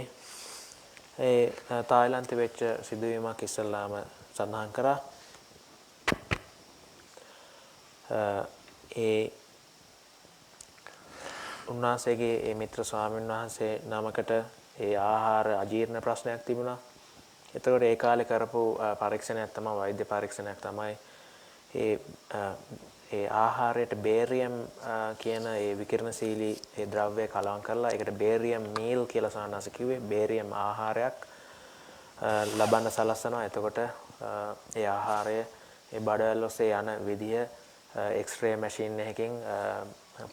තායිලන්තේ වෙච්ච සිදුවීමක් ඉස්සල්ලාම සඳහන් කරා. උන්වහන්සේගේ මේ මිත්‍ර ස්වාමීන් වහන්සේ නමකට ඒ ආහාර අජීර්ණ ප්‍රශ්නයක් තිබුණා. එතකොට ඒ කාලේ කරපු පරීක්ෂණයක් තමයි වෛද්‍ය පරීක්ෂණයක් තමයි ඒ ආහාරයට බේරියම් කියන ඒ විකිරණශීලී ඒ ද්‍රව්‍ය කලවම් කරලා ඒකට බේරියම් මීල් කියලා සානස කිව්වේ. බේරියම් ආහාරයක් ලබන්න සලස්සනවා. එතකොට ඒ ආහාරය ඒ බඩවැල් ඔස්සේ යන විදිය එක්ස්රේ මැෂින් එකකින්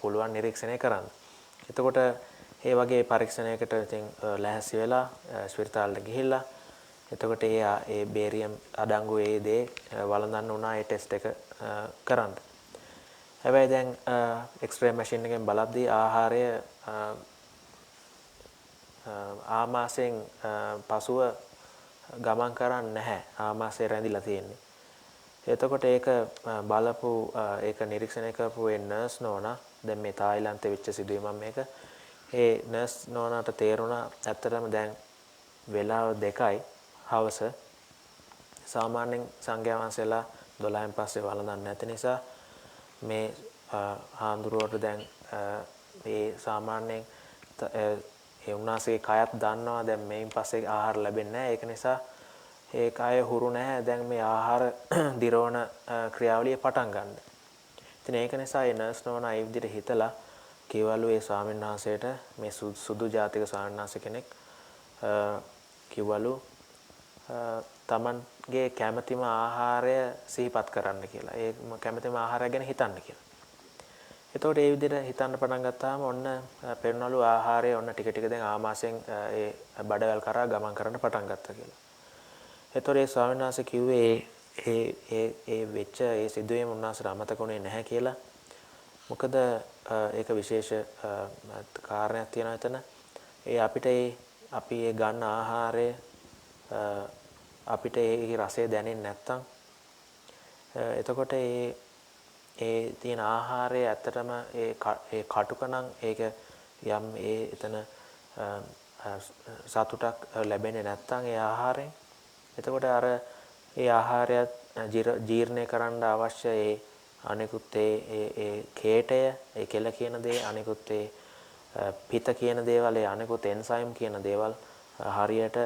පුළුවන් නිරීක්ෂණය කරන්න. එතකොට ඒ වගේ පරීක්ෂණයකට ඉතින් ලැහැස්ති වෙලා ස්පිරිතාලෙට ගිහිල්ලා එතකොට ඒ බේරියම් අඩංගු ඒ දේ වළඳන්න උනා ඒ ටෙස්ට් එක කරන්න. හැබැයි දැන් එක්ස්රේ මැෂින් එකෙන් බලද්දී ආහාරය ආමාශයෙන් පසුව ගමන් කරන්නේ නැහැ. ආමාශය රැඳිලා තියෙන්නේ. එතකොට ඒක බලපු ඒක නිරීක්ෂණය කරපු ඒ නර්ස් නෝනා දැන් මේ තායිලන්තේ වෙච්ච සිදුවීමක් මේක. ඒ නර්ස් නෝනාට තේරුණා ඇත්තටම දැන් වෙලාව 2යි හවස. සාමාන්‍යයෙන් සංඝයා වහන්සේලා 12න් පස්සේ වළඳන්නේ නැති නිසා මේ හාමුදුරුවෝට දැන් මේ සාමාන්‍යයෙන් ඒ උන්වහන්සේගේ කයත් දන්නවා දැන් මේන් පස්සේ ආහාර ලැබෙන්නේ නැහැ. ඒක නිසා ඒ කය හුරු නැහැ දැන් මේ ආහාර දිරවන ක්‍රියාවලිය පටන් ගන්න. ඉතින් ඒක නිසා ඒ නර්ස් නෝනා ඒ විදිහට හිතලා කිව්වලු ඒ ස්වාමීන් වහන්සේට මේ සුදු ජාතික ස්වාමීන් වහන්සේ කෙනෙක් කිව්වලු තමන්ගේ කැමැතිම ආහාරය සිහිපත් කරන්න කියලා. ඒ කැමැතිම ආහාරය ගැන හිතන්න කියලා. එතකොට ඒ විදිහට හිතන්න පටන් ගත්තාම ඔන්න පෙරනලු ආහාරය ඔන්න ටික ටික දැන් ආමාශයෙන් ඒ බඩවැල් කරා ගමන් කරන්න පටන් ගත්තා කියලා. එතකොට ඒ ස්වාමීන් වහන්සේ කිව්වේ ඒ වෙච්ච ඒ සිදුවීම උන්වහන්සේට අමතකුනේ නැහැ කියලා. මොකද ඒක විශේෂ කාරණයක් තියෙනවා එතන. ඒ අපිට අපි ඒ ගන්න ආහාරය අපිට ඒ රසය දැනෙන්නේ නැත්තම් එතකොට ඒ තියෙන ආහාරය ඇත්තටම ඒ කටුකනම් ඒක යම් එතන සතුටක් ලැබෙන්නේ නැත්තම් ඒ ආහාරයෙන් එතකොට අර ඒ ආහාරය ජීර්ණය කරන්න අවශ්‍ය ඒ අනිකුත් ඒ කේටය ඒ කෙල කියන දේ අනිකුත් ඒ පිත කියන දේවල් ඒ අනිකුත් එන්සයිම් කියන දේවල් හරියට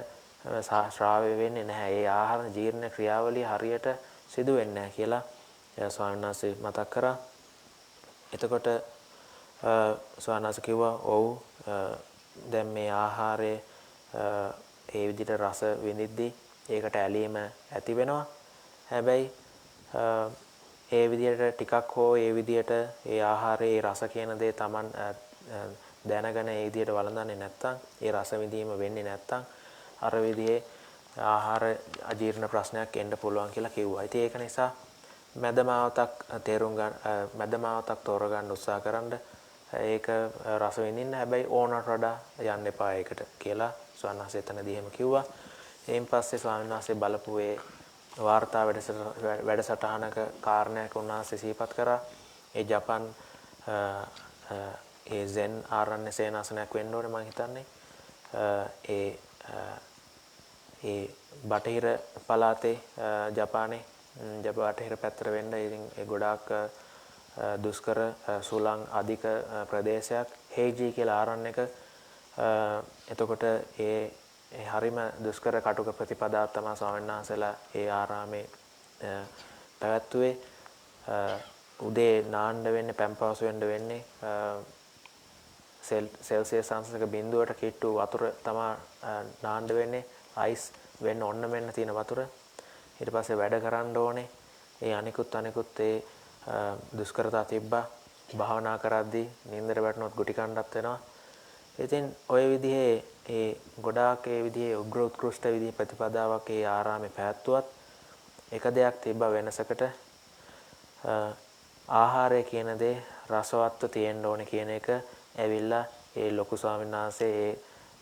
ශ්‍රාවය වෙන්නේ නැහැ. ඒ ආහාර ජීර්ණ ක්‍රියාවලිය හරියට සිදු වෙන්නේ නැහැ කියලා ස්වාමීන් වහන්සේ මතක් කරා. එතකොට ස්වාමීන් වහන්සේ කිව්වා ඔව් දැන් මේ ආහාරයේ ඒ විදිහට රස විඳිද්දී ඒකට ඇලීම ඇති වෙනවා. හැබැයි ඒ විදිහට ටිකක් හෝ ඒ විදිහට ඒ ආහාරයේ රස කියන දේ Taman දැනගෙන ඒ විදිහට වළඳන්නේ නැත්නම් ඒ රස විඳීම වෙන්නේ නැත්නම් අර විදිහේ ආහාර අජීර්ණ ප්‍රශ්නයක් එන්න පුළුවන් කියලා කිව්වා. ඉතින් ඒක නිසා මැදමාවතක් මැදමාවතක් තෝරගන්න උත්සාහ කරන්න ඒක රස විඳින්න හැබැයි ඕනට වඩා යන්න එපා ඒකට කියලා ස්වාමීන් වහන්සේ එතනදී එහෙම කිව්වා. එයින් පස්සේ ස්වාමීන් වහන්සේ බලපු ඒ වාර්තා වැඩසටහනක කාරණයක් උන්වහන්සේ සිහිපත් කරා. ඒ ජපන් ඒ සෙන් ආරණ්‍ය සේනාසනයක් වෙන්න ඕනේ මම හිතන්නේ. ඒ බටහිර පළාතේ ජපානයේ බටහිර පැත්තට වෙන්න ඉතින් ඒ ගොඩාක් දුෂ්කර සුළං අධික ප්‍රදේශයක් හේජී කියලා ආරණ්‍යක. එතකොට ඒ හරිම දුෂ්කර කටුක ප්‍රතිපදාව තමයි ස්වාමීන් වහන්සේලා ඒ ආරාමේ පැවැත්වුවේ. උදේ නාන්න වෙන්නේ පැම්පවසු වෙන්න වෙන්නේ සෙල්සියස් අංශක බිඳුවට කිට්ටු වතුර තමයි නාන්න වෙන්නේ. අයිස් වෙන්න ඔන්න මෙන්න තියෙන වතුර. ඊට පස්සේ වැඩ කරන්න ඕනේ. ඒ අනිකුත් ඒ දුෂ්කරතා තිබ්බා. භාවනා කරද්දී නින්දට වැටුණොත් ගුටි කණ්ඩත් වෙනවා. ඉතින් ওই විදිහේ ඒ ගොඩාක් ඒ විදිහේ උග්‍ර උත්කෘෂ්ඨ විදිහේ ප්‍රතිපදාවක් ඒ ආරාමේ පැවැත්වුවත් එක දෙයක් තිබ්බා වෙනසකට ආහාරය කියන දේ රසවත්ව තියෙන්න ඕනේ කියන එක ඇවිල්ලා ඒ ලොකු ස්වාමීන් වහන්සේ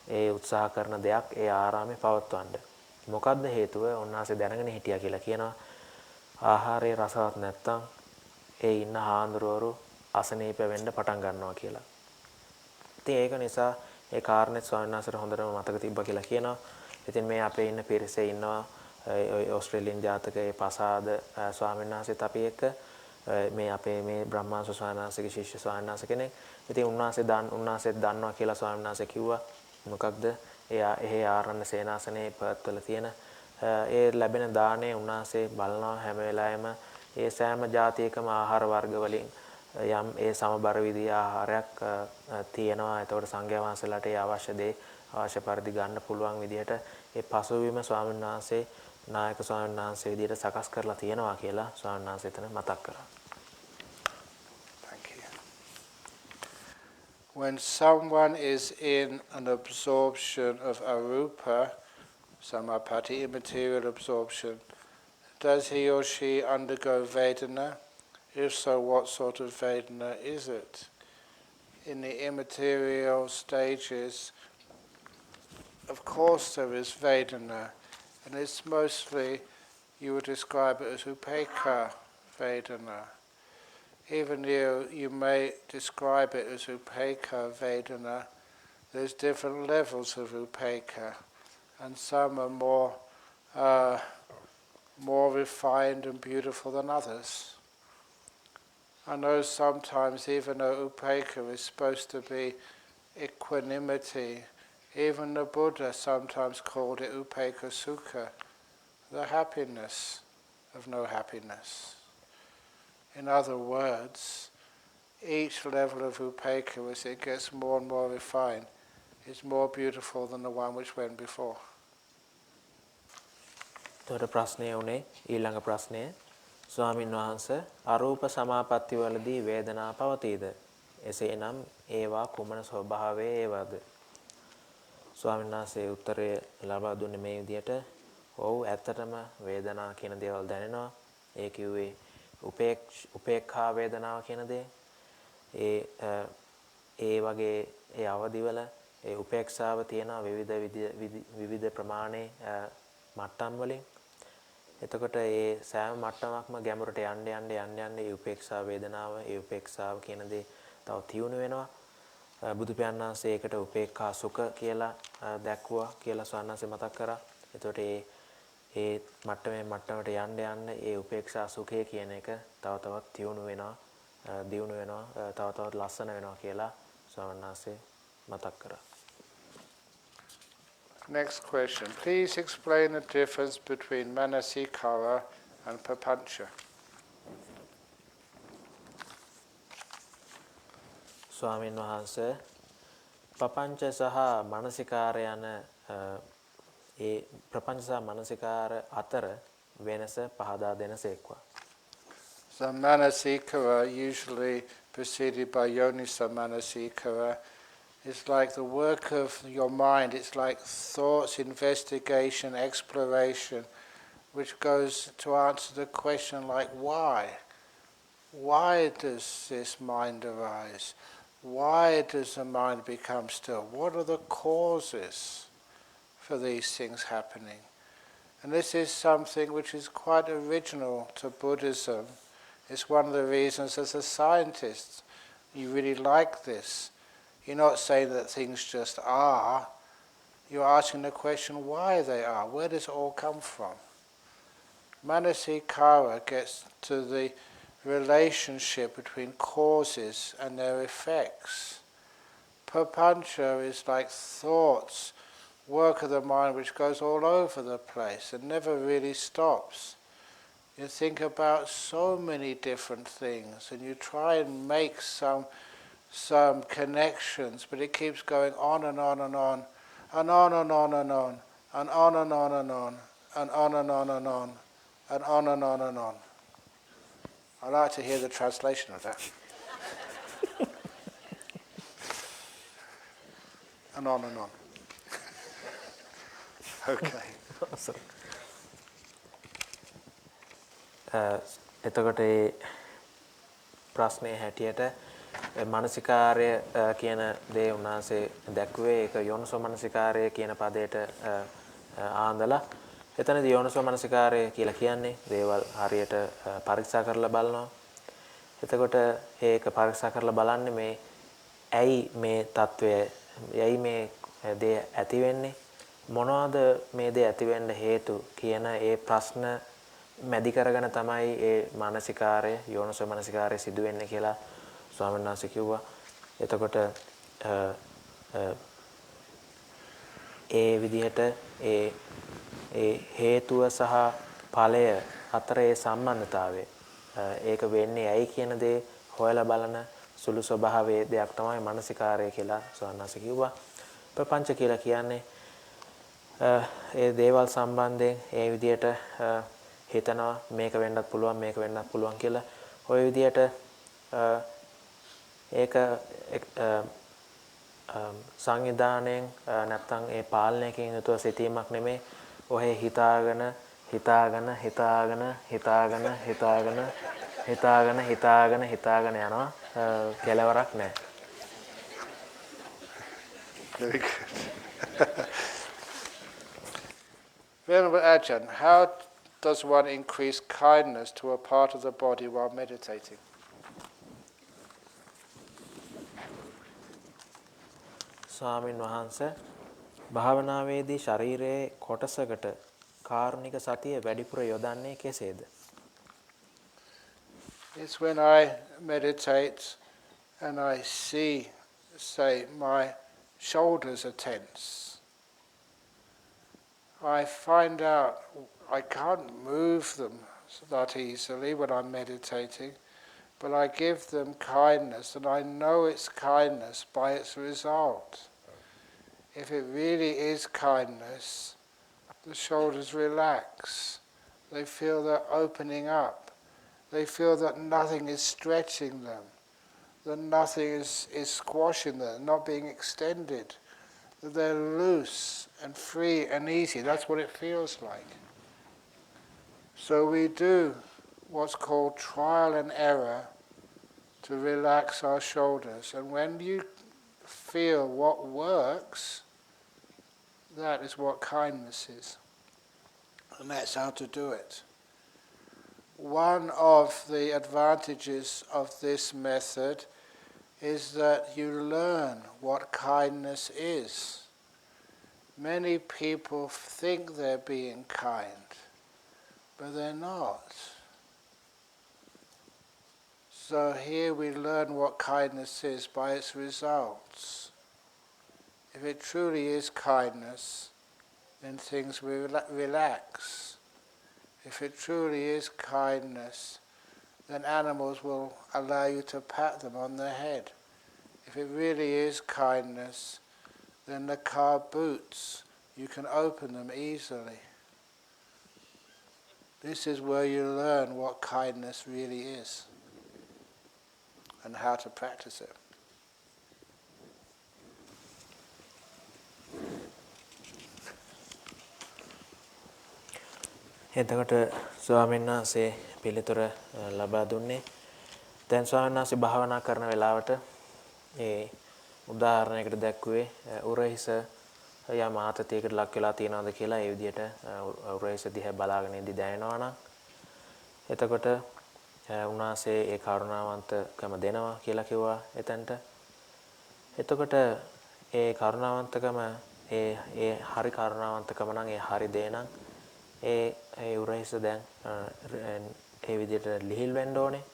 ඒ උත්සාහ කරන දෙයක් ඒ ආරාමේ පවත්වන්න. මොකද්ද හේතුව? උන්වහන්සේ දැනගෙන හිටියා කියලා කියනවා. ආහාරයේ රසවත් නැත්තම් ඒ ඉන්න හාමුදුරුවෝ අසනීප වෙන්න පටන් ගන්නවා කියලා. ඉතින් ඒක නිසා ඒ කාරණේ ස්වාමීන් වහන්සේට හොඳටම මතක තිබ්බා කියලා කියනවා. ඉතින් මේ අපේ ඉන්න පිරිසේ ඉන්නවා ඕස්ට්‍රේලියානු ජාතකයේ පසාද ස්වාමීන් වහන්සේත් අපි එක්ක මේ අපේ මේ බ්‍රහ්මංශ ස්වාමීන් වහන්සේගේ ශිෂ්‍ය ස්වාමීන් වහන්සේ කෙනෙක්. ඉතින් උන්වහන්සේ දන්නවා කියලා ස්වාමීන් වහන්සේ කිව්වා. මොකක්ද? ඒ ආරණ්‍ය සේනාසනේ පත්වල තියෙන ඒ ලැබෙන දාණය උන්වහන්සේ බලනවා හැම වෙලාවෙම ඒ සෑම જાතියකම ආහාර වර්ග වලින් යම් ඒ සමබර විදිහේ ආහාරයක් තියෙනවා. ඒතකොට සංඝයා වහන්සේලාට ඒ අවශ්‍ය දේ අවශ්‍ය පරිදි ගන්න පුළුවන් විදිහට ඒ පසුවීම ස්වාමීන් වහන්සේ නායක ස්වාමීන් වහන්සේ විදිහට සකස් කරලා තියෙනවා කියලා ස්වාමීන් වහන්සේ එතන මතක් කරා. When someone is in an absorption of arupa, samapati, immaterial absorption, does he or she undergo Vedana? If so, what sort of Vedana is it? In the immaterial stages, of course there is Vedana, and it's mostly you would describe it as upekkha Vedana. Even you may describe it as upekkha Vedana. There's different levels of upekkha, and some are more refined and beautiful than others. I know sometimes even though upekkha is supposed to be equanimity, even the Buddha sometimes called it upekkha sukha, the happiness of no happiness. In other words, each level of upekkha, as it gets more and more refined, is more beautiful than the one which went before. තොර ප්‍රශ්නය උනේ ඊළඟ ප්‍රශ්නය ස්වාමින් වහන්සේ අරූප සමාපatti වලදී වේදනා පවතීද? එසේනම් ඒවා කුමන ස්වභාවයේ ඒවාද? ස්වාමීන් වහන්සේ උත්තරය ලබා දුන්නේ මේ විදිහට. ඔව් ඇත්තටම වේදනා කියන දේවල් දැනෙනවා. ඒ කිව්වේ උපේක්ඛා වේදනාව කියන දේ. ඒ වගේ ඒ අවදිවල ඒ උපේක්ෂාව තියෙන විවිධ ප්‍රමාණයේ මට්ටම් වලින්. එතකොට ඒ සෑම මට්ටමක්ම ගැඹුරට යන්න ඒ උපේක්ෂා වේදනාව, ඒ උපේක්ෂාව කියන දේ තව තියුණු වෙනවා. බුදු පියාණන් වහන්සේ ඒකට උපේක්ඛා සුඛ කියලා දැක්වුවා කියලා ස්වාමීන් මතක් කරා. එතකොට ඒ මට්ටමට යන්න ඒ උපේක්ෂා සුඛය කියන එක තව තවත් තියුණු වෙනවා, දියුණු වෙනවා, තව තවත් ලස්සන වෙනවා කියලා ස්වාමීන් වහන්සේ මතක් කරා. Next question. Please explain the difference between manasikara and papancha. ස්වාමීන් වහන්සේ පපංච සහ මානසිකාර යන ඒ ප්‍රපංච සහ මානසිකාර අතර වෙනස පහදා දෙනසේක්වා. So manasikara, usually preceded by yonisa manasikara, is like the work of your mind. It's like thoughts, investigation, exploration, which goes to answer the question like why? Why does this mind arise? Why does the mind become still? What are the causes for these things happening? And this is something which is quite original to Buddhism. It's one of the reasons as a scientist you really like this. You're not saying that things just are. You're asking the question why they are. Where does it all come from? Manasikara gets to the relationship between causes and their effects. Papancha is like thoughts, work of the mind which goes all over the place and never really stops. You think about so many different things and you try and make some connections, but it keeps going on and on and on, and on and on and on, and on and on and on, and on and on and on, and on and on and on. I'd like to hear the translation of that. And on and on. Okay. Awesome. එතකොට ඒ ප්‍රශ්නේ හැටියට මානසිකාර්ය කියන දේ උන්වහන්සේ දැක්ුවේ ඒක යෝනිසෝ මානසිකාර්ය කියන පදයට ආන්දලා එතනදී යෝනිසෝ මානසිකාර්ය කියලා කියන්නේ දේවල් හරියට පරීක්ෂා කරලා බලනවා. එතකොට ඒක පරීක්ෂා කරලා බලන්නේ මේ ඇයි මේ తත්වය ඇයි මේ දේ ඇති වෙන්නේ මොනවාද මේ දේ ඇති වෙන්න හේතු කියන ඒ ප්‍රශ්න මැදි කරගෙන තමයි ඒ මානසිකාර්ය යෝනිසෝ මානසිකාර්ය සිදු වෙන්නේ කියලා ස්වාමීන් වහන්සේ කිව්වා. එතකොට ඒ විදිහට ඒ හේතුව සහ ඵලය අතර ඒ සම්බන්ධතාවය ඒක වෙන්නේ ඇයි කියන දේ හොයලා බලන සුළු ස්වභාවයේ දෙයක් තමයි මානසිකාර්ය කියලා ස්වාමීන් වහන්සේ කිව්වා. ප්‍රපංච කියලා කියන්නේ ඒ දේවල් සම්බන්ධයෙන් ඒ විදිහට හිතනවා මේක වෙන්නත් පුළුවන් කියලා ওই විදිහට ඒක සංවිධානයෙන් නැත්නම් ඒ පාලනයකින් යුතුව සිටීමක් නෙමෙයි. ඔහේ හිතාගෙන යනවා කෙලවරක් නැහැ. Very good. Venerable Ajahn, how does one increase kindness to a part of the body while meditating? ස්වාමින් වහන්සේ භාවනාවේදී ශරීරයේ කොටසකට කාරුණික සතිය වැඩිපුර යොදන්නේ කෙසේද? It's when I meditate and I see, say, my shoulders are tense. I find out I can't move them that easily when I'm meditating, but I give them kindness, and I know it's kindness by its result. If it really is kindness, the shoulders relax. They feel they're opening up. They feel that nothing is stretching them, that nothing is squashing them, not being extended, that they're loose and free and easy. That's what it feels like. So we do what's called trial and error to relax our shoulders. And when you feel what works, that is what kindness is. And that's how to do it. One of the advantages of this method is that you learn what kindness is. Many people think they're being kind, but they're not. So here we learn what kindness is by its results. If it truly is kindness, then things will relax. If it truly is kindness, then animals will allow you to pat them on the head. If it really is kindness, then the car boots, you can open them easily. This is where you learn what kindness really is and how to practice it. එතකොට ස්වාමීන් වහන්සේ පිළිතුර ලබා දුන්නේ දැන් ස්වාමීන් වහන්සේ භාවනා කරන වෙලාවට ඒ උදාහරණයකට දැක්ුවේ උරහිස යම් ආතතියකට ලක් වෙලා තියෙනවද කියලා ඒ විදිහට උරහිස දිහා බලාගෙන ඉඳි දැනෙනවා නම් එතකොට උන්වහන්සේ ඒ කරුණාවන්තකම දෙනවා කියලා කිව්වා එතනට එතකොට ඒ කරුණාවන්තකම ඒ හරි කරුණාවන්තකම නම් ඒ හරි දේ නම් ඒ උරහිස දැන් ඒ විදිහට ලිහිල් වෙන්න ඕනේ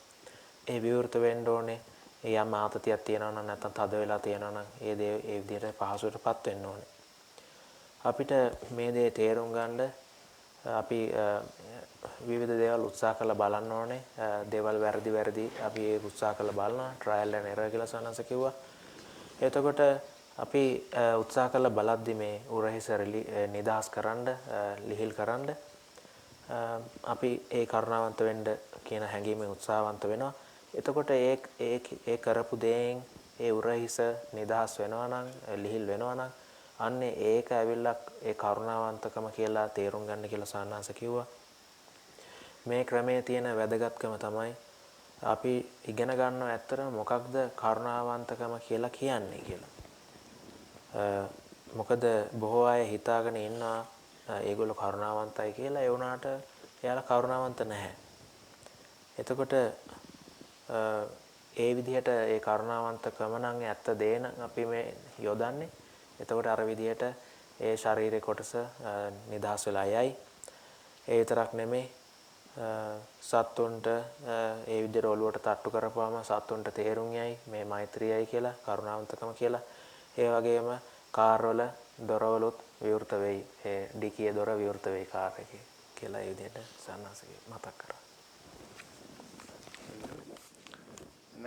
ඒ විවෘත වෙන්න ඕනේ ඒ යම් ආතතියක් තියෙනවා නම් නැත්නම් තද වෙලා තියෙනවා නම් ඒ දේ ඒ විදිහට පහසුවටපත් වෙන්න ඕනේ අපිට මේ දේ තේරුම් ගන්න අපි විවිධ දේවල් උත්සාහ කරලා බලන්න ඕනේ දේවල් වැරදි අපි උත්සාහ කරලා බලනවා ට්‍රයිල් ඇන්ඩ් එරර් කියලා සනස කිව්වා එතකොට අපි උත්සාහ කරලා බලද්දි මේ උරහිස නිදහස් කරන්න ලිහිල් කරන්න අපි ඒ කරුණාවන්ත වෙන්න කියන හැඟීමෙන් උත්සාහවන්ත වෙනවා. එතකොට ඒ කරපු දෙයෙන් ඒ උරහිස නිදහස් වෙනවා නම් ලිහිල් වෙනවා නම් අන්නේ ඒක ඇවිල්ලා ඒ කරුණාවන්තකම කියලා තේරුම් ගන්න කියලා සාන්නාංශ කිව්වා. මේ ක්‍රමයේ තියෙන වැදගත්කම තමයි අපි ඉගෙන ගන්නව ඇත්තටම මොකක්ද කරුණාවන්තකම කියලා කියන්නේ කියලා. මොකද බොහෝ අය හිතාගෙන ඉන්නවා ඒගොල්ලෝ කරුණාවන්තයි කියලා ඒ වුණාට එයාලා කරුණාවන්ත නැහැ. එතකොට ඒ විදිහට ඒ කරුණාවන්තකම නම් ඇත්ත දේ නම් අපි මේ යොදන්නේ. එතකොට අර විදිහට ඒ ශරීරේ කොටස නිදහස් වෙලා යයි. ඒ විතරක් නෙමෙයි සත්තුන්ට ඒ විදිහට ඔළුවට තට්ටු කරපුවාම සත්තුන්ට තේරුම් යයි මේ මෛත්‍රියයි කියලා කරුණාවන්තකම කියලා. ඒ වගේම කාර්වල දොරවලුත් විවෘත වෙයි. ඒ ඩිකියේ දොර විවෘත වෙයි කාර් එකේ කියලා ඒ විදිහට සන්නාසගේ මතක් කරා.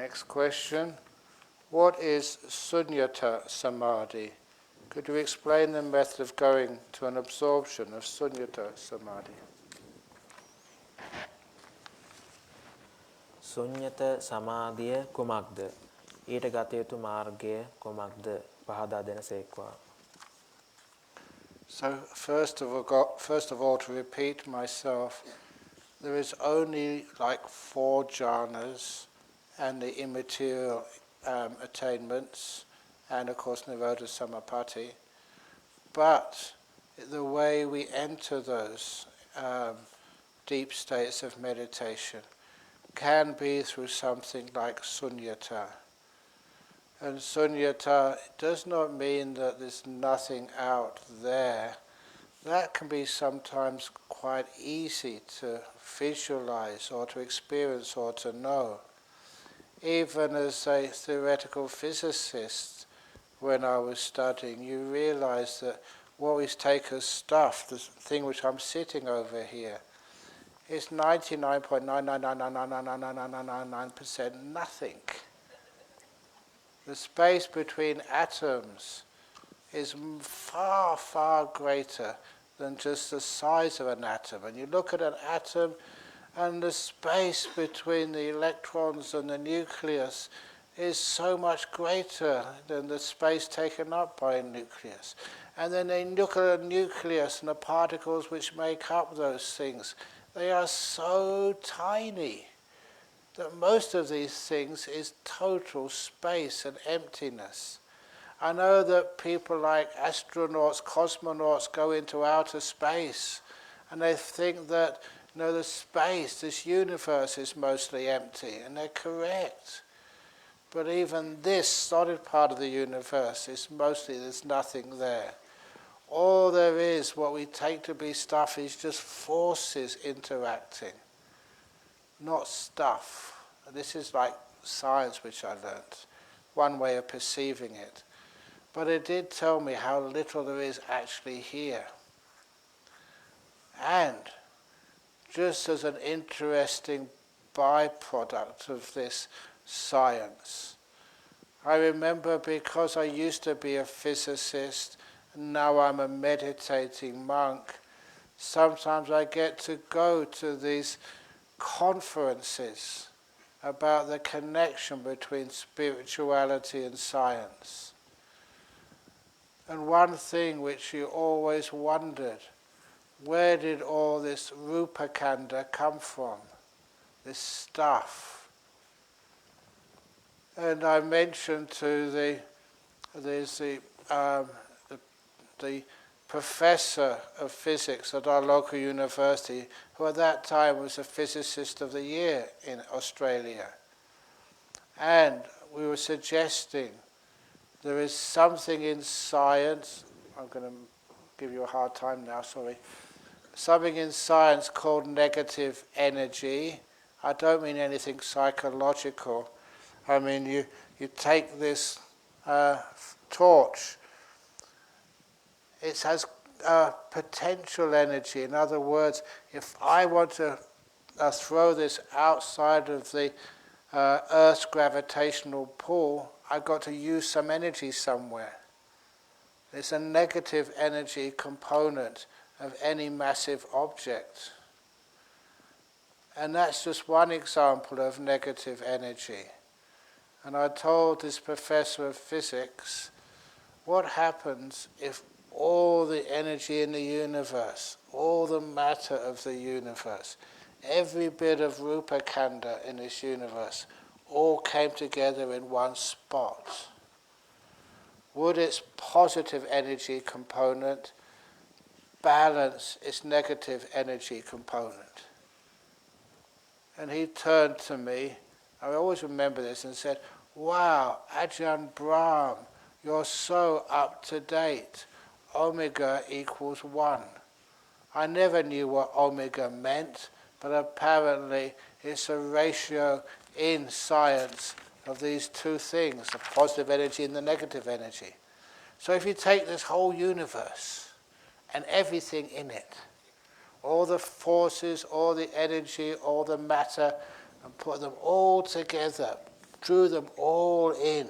Next question. What is sunyata samadhi? Could you explain the method of going to an absorption of sunyata samadhi? ශුන්්‍යත සමාධිය කුමක්ද? ඊට ගත යුතු මාර්ගය කුමක්ද? පහදා දෙනසේක්වා. So first of all, to repeat myself, there is only like 4 jhanas and the immaterial attainments, and of course Nirodha Samapatti. But the way we enter those deep states of meditation can be through something like sunyata. And sunyata does not mean that there's nothing out there. That can be sometimes quite easy to visualize or to experience or to know. Even as a theoretical physicist, when I was studying, you realize that what we take as stuff, the thing which I'm sitting over here, is 99.999999999% nothing. The space between atoms is far, far greater than just the size of an atom. And you look at an atom, and the space between the electrons and the nucleus is so much greater than the space taken up by a nucleus. And then they look at a nucleus and the particles which make up those things. They are so tiny that most of these things is total space and emptiness. I know that people like astronauts, cosmonauts go into outer space and they think that the space, this universe is mostly empty, and they're correct. But even this solid part of the universe is mostly, there's nothing there. All there is, what we take to be stuff, is just forces interacting, not stuff. This is like science which I learnt, one way of perceiving it. But it did tell me how little there is actually here. And just as an interesting byproduct of this science, I remember, because I used to be a physicist, and now I'm a meditating monk, sometimes I get to go to these conferences about the connection between spirituality and science. And one thing which you always wondered, where did all this rupakanda come from? This stuff. And I mentioned to the professor of physics at our local university, who at that time was a physicist of the year in Australia. And we were suggesting there is something in science, I'm going to give you a hard time now, sorry, something in science called negative energy. I don't mean anything psychological. I mean, you take this torch, it has potential energy. In other words, if I want to throw this outside of the Earth's gravitational pull, I've got to use some energy somewhere. There's a negative energy component of any massive object. And that's just one example of negative energy. And I told this professor of physics, what happens if all the energy in the universe, all the matter of the universe, every bit of rupakanda in this universe, all came together in one spot? Would its positive energy component balance its negative energy component? And he turned to me, I always remember this, and said, "Wow, Ajahn Brahm, you're so up to date. Omega equals 1. I never knew what omega meant, but apparently it's a ratio in science of these two things, the positive energy and the negative energy. So if you take this whole universe and everything in it, all the forces, all the energy, all the matter, and put them all together, drew them all in,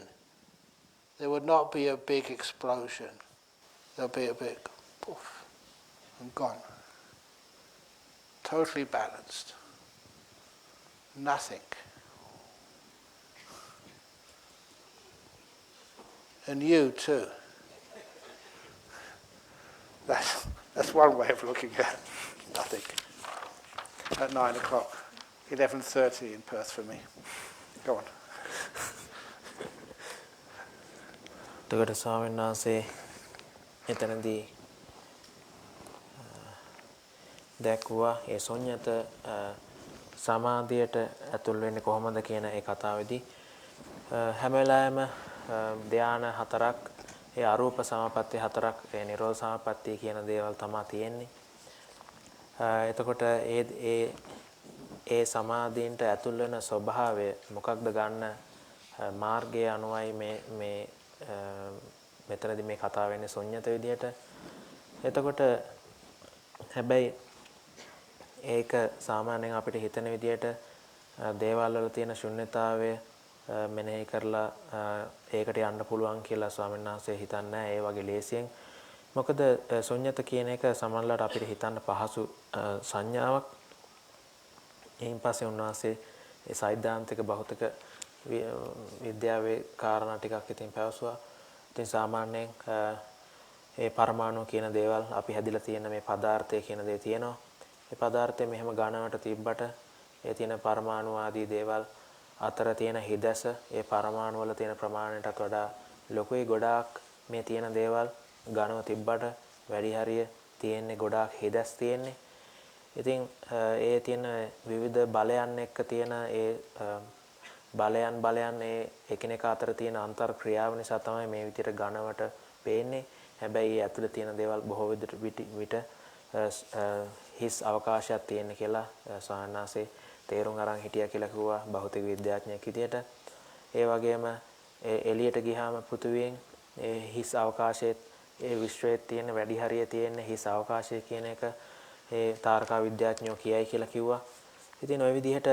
there would not be a big explosion. There'll be a big poof, and gone. Totally balanced. Nothing. And you too. That's one way of looking at it. Nothing. At 9 o'clock. 11:30 in Perth for me. Go on. එතකොට ස්වාමීන් වහන්සේ එතනදී දැක්ුවා ඒ ශුන්්‍යත සමාධියට ඇතුල් වෙන්නේ කොහොමද කියන ඒ කතාවේදී හැම වෙලාවෙම ධාන හතරක් ඒ අරූප සමාපatti හතරක් ඒ නිරෝධ සමාපatti කියන දේවල් තමයි තියෙන්නේ. එතකොට ඒ සමාධියට ඇතුල් වෙන ස්වභාවය මොකක්ද ගන්න මාර්ගයේ අනුවයි මේ මෙතනදී මේ කතාව වෙන්නේ ශුන්්‍යත විදියට. එතකොට හැබැයි ඒක සාමාන්‍යයෙන් අපිට හිතන විදියට දේවල් වල තියෙන ශුන්්‍යතාවය මෙනෙහි කරලා ඒකට යන්න පුළුවන් කියලා ස්වාමීන් වහන්සේ හිතන්නේ නැහැ ඒ වගේ ලේසියෙන්. මොකද ශුන්්‍යත කියන එක සමහරවිට අපිට හිතන්න පහසු සංඥාවක්. එයින් පස්සේ උන්වහන්සේ ඒ සෛද්ධාන්තික භෞතික විද්‍යාවේ කාරණා ටිකක් ඉතින් පැවසුවා. ඉතින් සාමාන්‍යයෙන් ඒ පරමාණු කියන දේවල් අපි හැදිලා තියෙන මේ පදාර්ථය කියන දේ තියෙනවා. ඒ පදාර්ථය මෙහෙම ඝනවට තිබ්බට ඒ තියෙන පරමාණු ආදී දේවල් අතර තියෙන හිදැස ඒ පරමාණු වල තියෙන ප්‍රමාණයටත් වඩා ලොකුයි. ගොඩාක් මේ තියෙන දේවල් ඝනව තිබ්බට වැඩි හරිය තියෙන්නේ ගොඩාක් හිදැස් තියෙන්නේ. ඉතින් ඒ තියෙන විවිධ බලයන් එක්ක තියෙන ඒ බලයන් ඒ එකිනෙක අතර තියෙන අන්තර් ක්‍රියාව නිසා තමයි මේ විදිහට ඝනවට පේන්නේ. හැබැයි ඇතුළේ තියෙන දේවල් බොහෝ විට හිස් අවකාශයක් තියෙන කියලා ස්වාමීන් වහන්සේ තේරුම් අරන් හිටියා කියලා කිව්වා භෞතික විද්‍යාඥයෙක් විදියට. ඒ වගේම එළියට ගියාම පෘථිවියෙන් ඒ හිස් අවකාශයේ ඒ විශ්වයේ තියෙන වැඩි හරිය තියෙන හිස් අවකාශය කියන එක ඒ තාරකා විද්‍යාඥයෝ කියයි කියලා කිව්වා. ඉතින් ওই විදිහට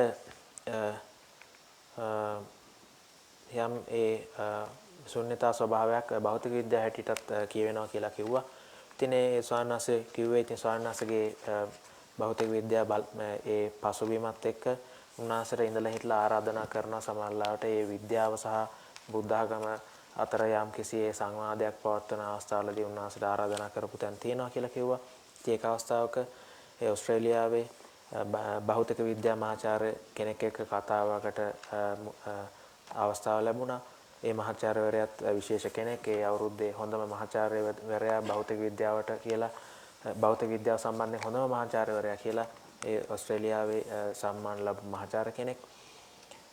යම් ඒ ශුන්‍යතා ස්වභාවයක් භෞතික විද්‍යාව හැටියටත් කියවෙනවා කියලා කිව්වා. ඉතින් ඒ ස්වාමීන් වහන්සේ කිව්වේ ඉතින් ස්වාමීන් වහන්සේගේ භෞතික විද්‍යාව ඒ පසුබිමත් එක්ක උන්වහන්සේට ඉඳලා හිටලා ආරාධනා කරනවා සමහරවිට ඒ විද්‍යාව සහ බුද්ධ ආගම අතර යම් කිසි ඒ සංවාදයක් පවත්වන අවස්ථාවලදී උන්වහන්සේට ආරාධනා කරපු තැන් තියෙනවා කියලා කිව්වා. ඉතින් ඒක අවස්ථාවක ඒ ඕස්ට්‍රේලියාවේ භෞතික විද්‍යා මහාචාර්ය කෙනෙක් එක්ක කතාවකට අවස්ථාව ලැබුණා. ඒ මහාචාර්යවරයාත් විශේෂ කෙනෙක්. ඒ අවුරුද්දේ හොඳම මහාචාර්යවරයා භෞතික විද්‍යාවට කියලා භෞතික විද්‍යාව සම්බන්ධයෙන් හොඳම මහාචාර්යවරයා කියලා ඒ ඕස්ට්‍රේලියාවේ සම්මාන ලැබු මහාචාර්ය කෙනෙක්.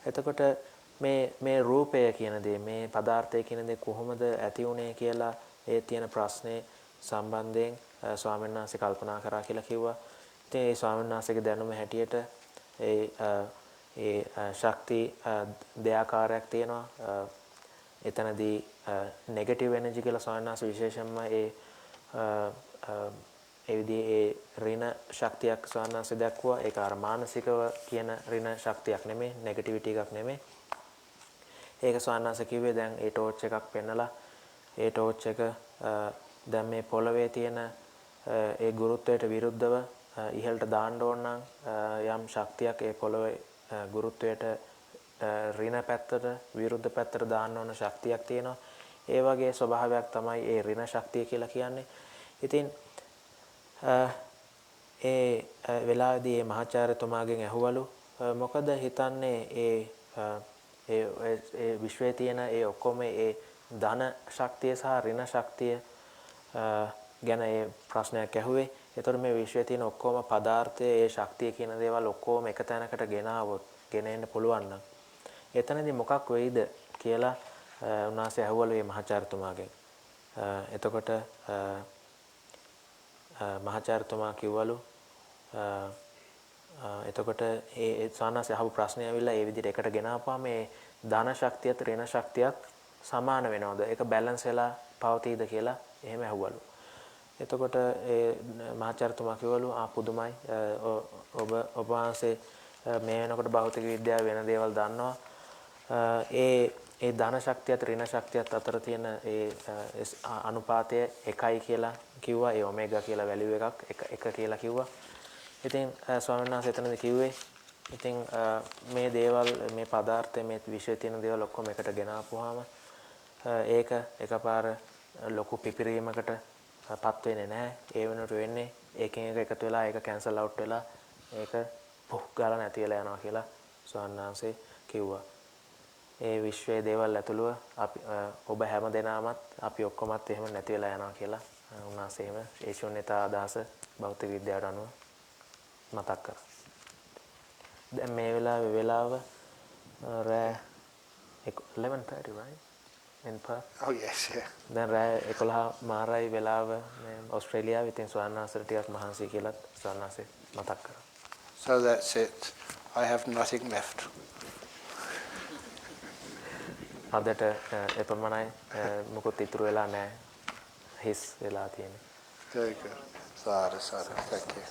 එතකොට මේ රූපය කියන දේ මේ පදාර්ථය කියන දේ කොහොමද ඇති වුනේ කියලා ඒ තියෙන ප්‍රශ්නේ සම්බන්ධයෙන් ස්වාමීන් වහන්සේ කල්පනා කරා කියලා කිව්වා. ඉතින් ඒ ස්වාමීන් වහන්සේගේ දැනුම හැටියට ඒ ශක්ති දෙආකාරයක් තියෙනවා. එතනදී නෙගටිව් එනර්ජි කියලා ස්වාමීන් වහන්සේ විශේෂයෙන්ම ඒ විදිහේ ඍණ ශක්තියක් ස්වාමීන් වහන්සේ දක්වුවා. ඒක අර මානසිකව කියන ඍණ ශක්තියක් නෙමෙයි, නෙගටිවිටි එකක් නෙමෙයි. ඒක ස්වාමීන් වහන්සේ කිව්වේ දැන් ඒ ටෝච් එකක් පෙන්නලා ඒ ටෝච් එක දැන් මේ පොළවේ තියෙන ඒ ගුරුත්වයට විරුද්ධව ඉහළට දාන්න ඕන නම් යම් ශක්තියක් ඒ පොළවේ ගුරුත්වයට ඍණ පැත්තට විරුද්ධ පැත්තට දාන්න ඕන ශක්තියක් තියෙනවා. ඒ වගේ ස්වභාවයක් තමයි ඒ ඍණ ශක්තිය කියලා කියන්නේ. ඉතින් ඒ වෙලාවේදී මේ මහාචාර්යතුමාගෙන් ඇහුවලු මොකද හිතන්නේ ඒ විශ්වයේ තියෙන ඒ ඔක්කොම ඒ ධන ශක්තිය සහ ඍණ ශක්තිය ගැන ඒ ප්‍රශ්නයක් ඇහුවේ. ඒතර මේ විශ්වයේ තියෙන ඔක්කොම පදාර්ථයේ ඒ ශක්තිය කියන දේවල් ඔක්කොම එක තැනකට ගෙන එන්න පුළුවන් නම් එතනදී මොකක් වෙයිද කියලා උන්වහන්සේ ඇහුවලු මේ මහාචාර්යතුමාගෙන්. එතකොට මහාචාර්යතුමා කිව්වලු එතකොට ඒ සානස අහපු ප්‍රශ්නේ ඇවිල්ලා ඒ විදිහට එකට ගෙන ආපුවාම මේ ධන ශක්තියත් ඍණ ජනශක්තියත් සමාන වෙනවද? ඒක බැලන්ස් වෙලා පවතීද කියලා එහෙම ඇහුවලු. එතකොට ඒ මහාචාර්යතුමා කිව්වලු පුදුමයි. ඔබ වහන්සේ මේ වෙනකොට භෞතික විද්‍යාව වෙන දේවල් දන්නවා. ඒ ධන ශක්තියත් ඍණ ශක්තියත් අතර තියෙන ඒ අනුපාතය 1යි කියලා කිව්වා. ඒ ඔමේගා කියලා වැලියු එකක් 1 කියලා කිව්වා. ඉතින් ස්වාමීන් වහන්සේ එතනදී කිව්වේ ඉතින් මේ දේවල් මේ පදාර්ථය මේ විශ්වයේ තියෙන දේවල් ඔක්කොම එකට ගෙන ආපුවාම ඒක එකපාර ලොකු පිපිරීමකට පත් වෙන්නේ නැහැ. ඒ වෙනුවට වෙන්නේ එකකින් එක එකතු වෙලා ඒක කැන්සල් අවුට් වෙලා ඒක පුහ් ගාලා නැති වෙලා යනවා කියලා ස්වාමීන් වහන්සේ කිව්වා. ඒ විශ්වයේ දේවල් ඇතුළුව අපි ඔබ හැම දෙනාමත් අපි ඔක්කොමත් එහෙම නැති වෙලා යනවා කියලා උන්වහන්සේ එහෙම ඒ ශූන්‍යතා අදහස භෞතික විද්‍යාවට අනුව මතක් කරා. දැන් මේ වෙලාව රෑ 11:30 right in Perth. Oh yes, yeah. දැන් රෑ 11:00 වෙලාව මේ ඕස්ට්‍රේලියාවේ ඉතින් ස්වාමීන් වහන්සේට ටිකක් මහන්සි කියලා ස්වාමීන් වහන්සේ මතක් කරා. So that's it. I have nothing left. අදට එපමණයි මොකොත් ඉතුරු වෙලා නැහැ. හිස් වෙලා තියෙන්නේ. Very good. Sadhu, sadhu. Thank you.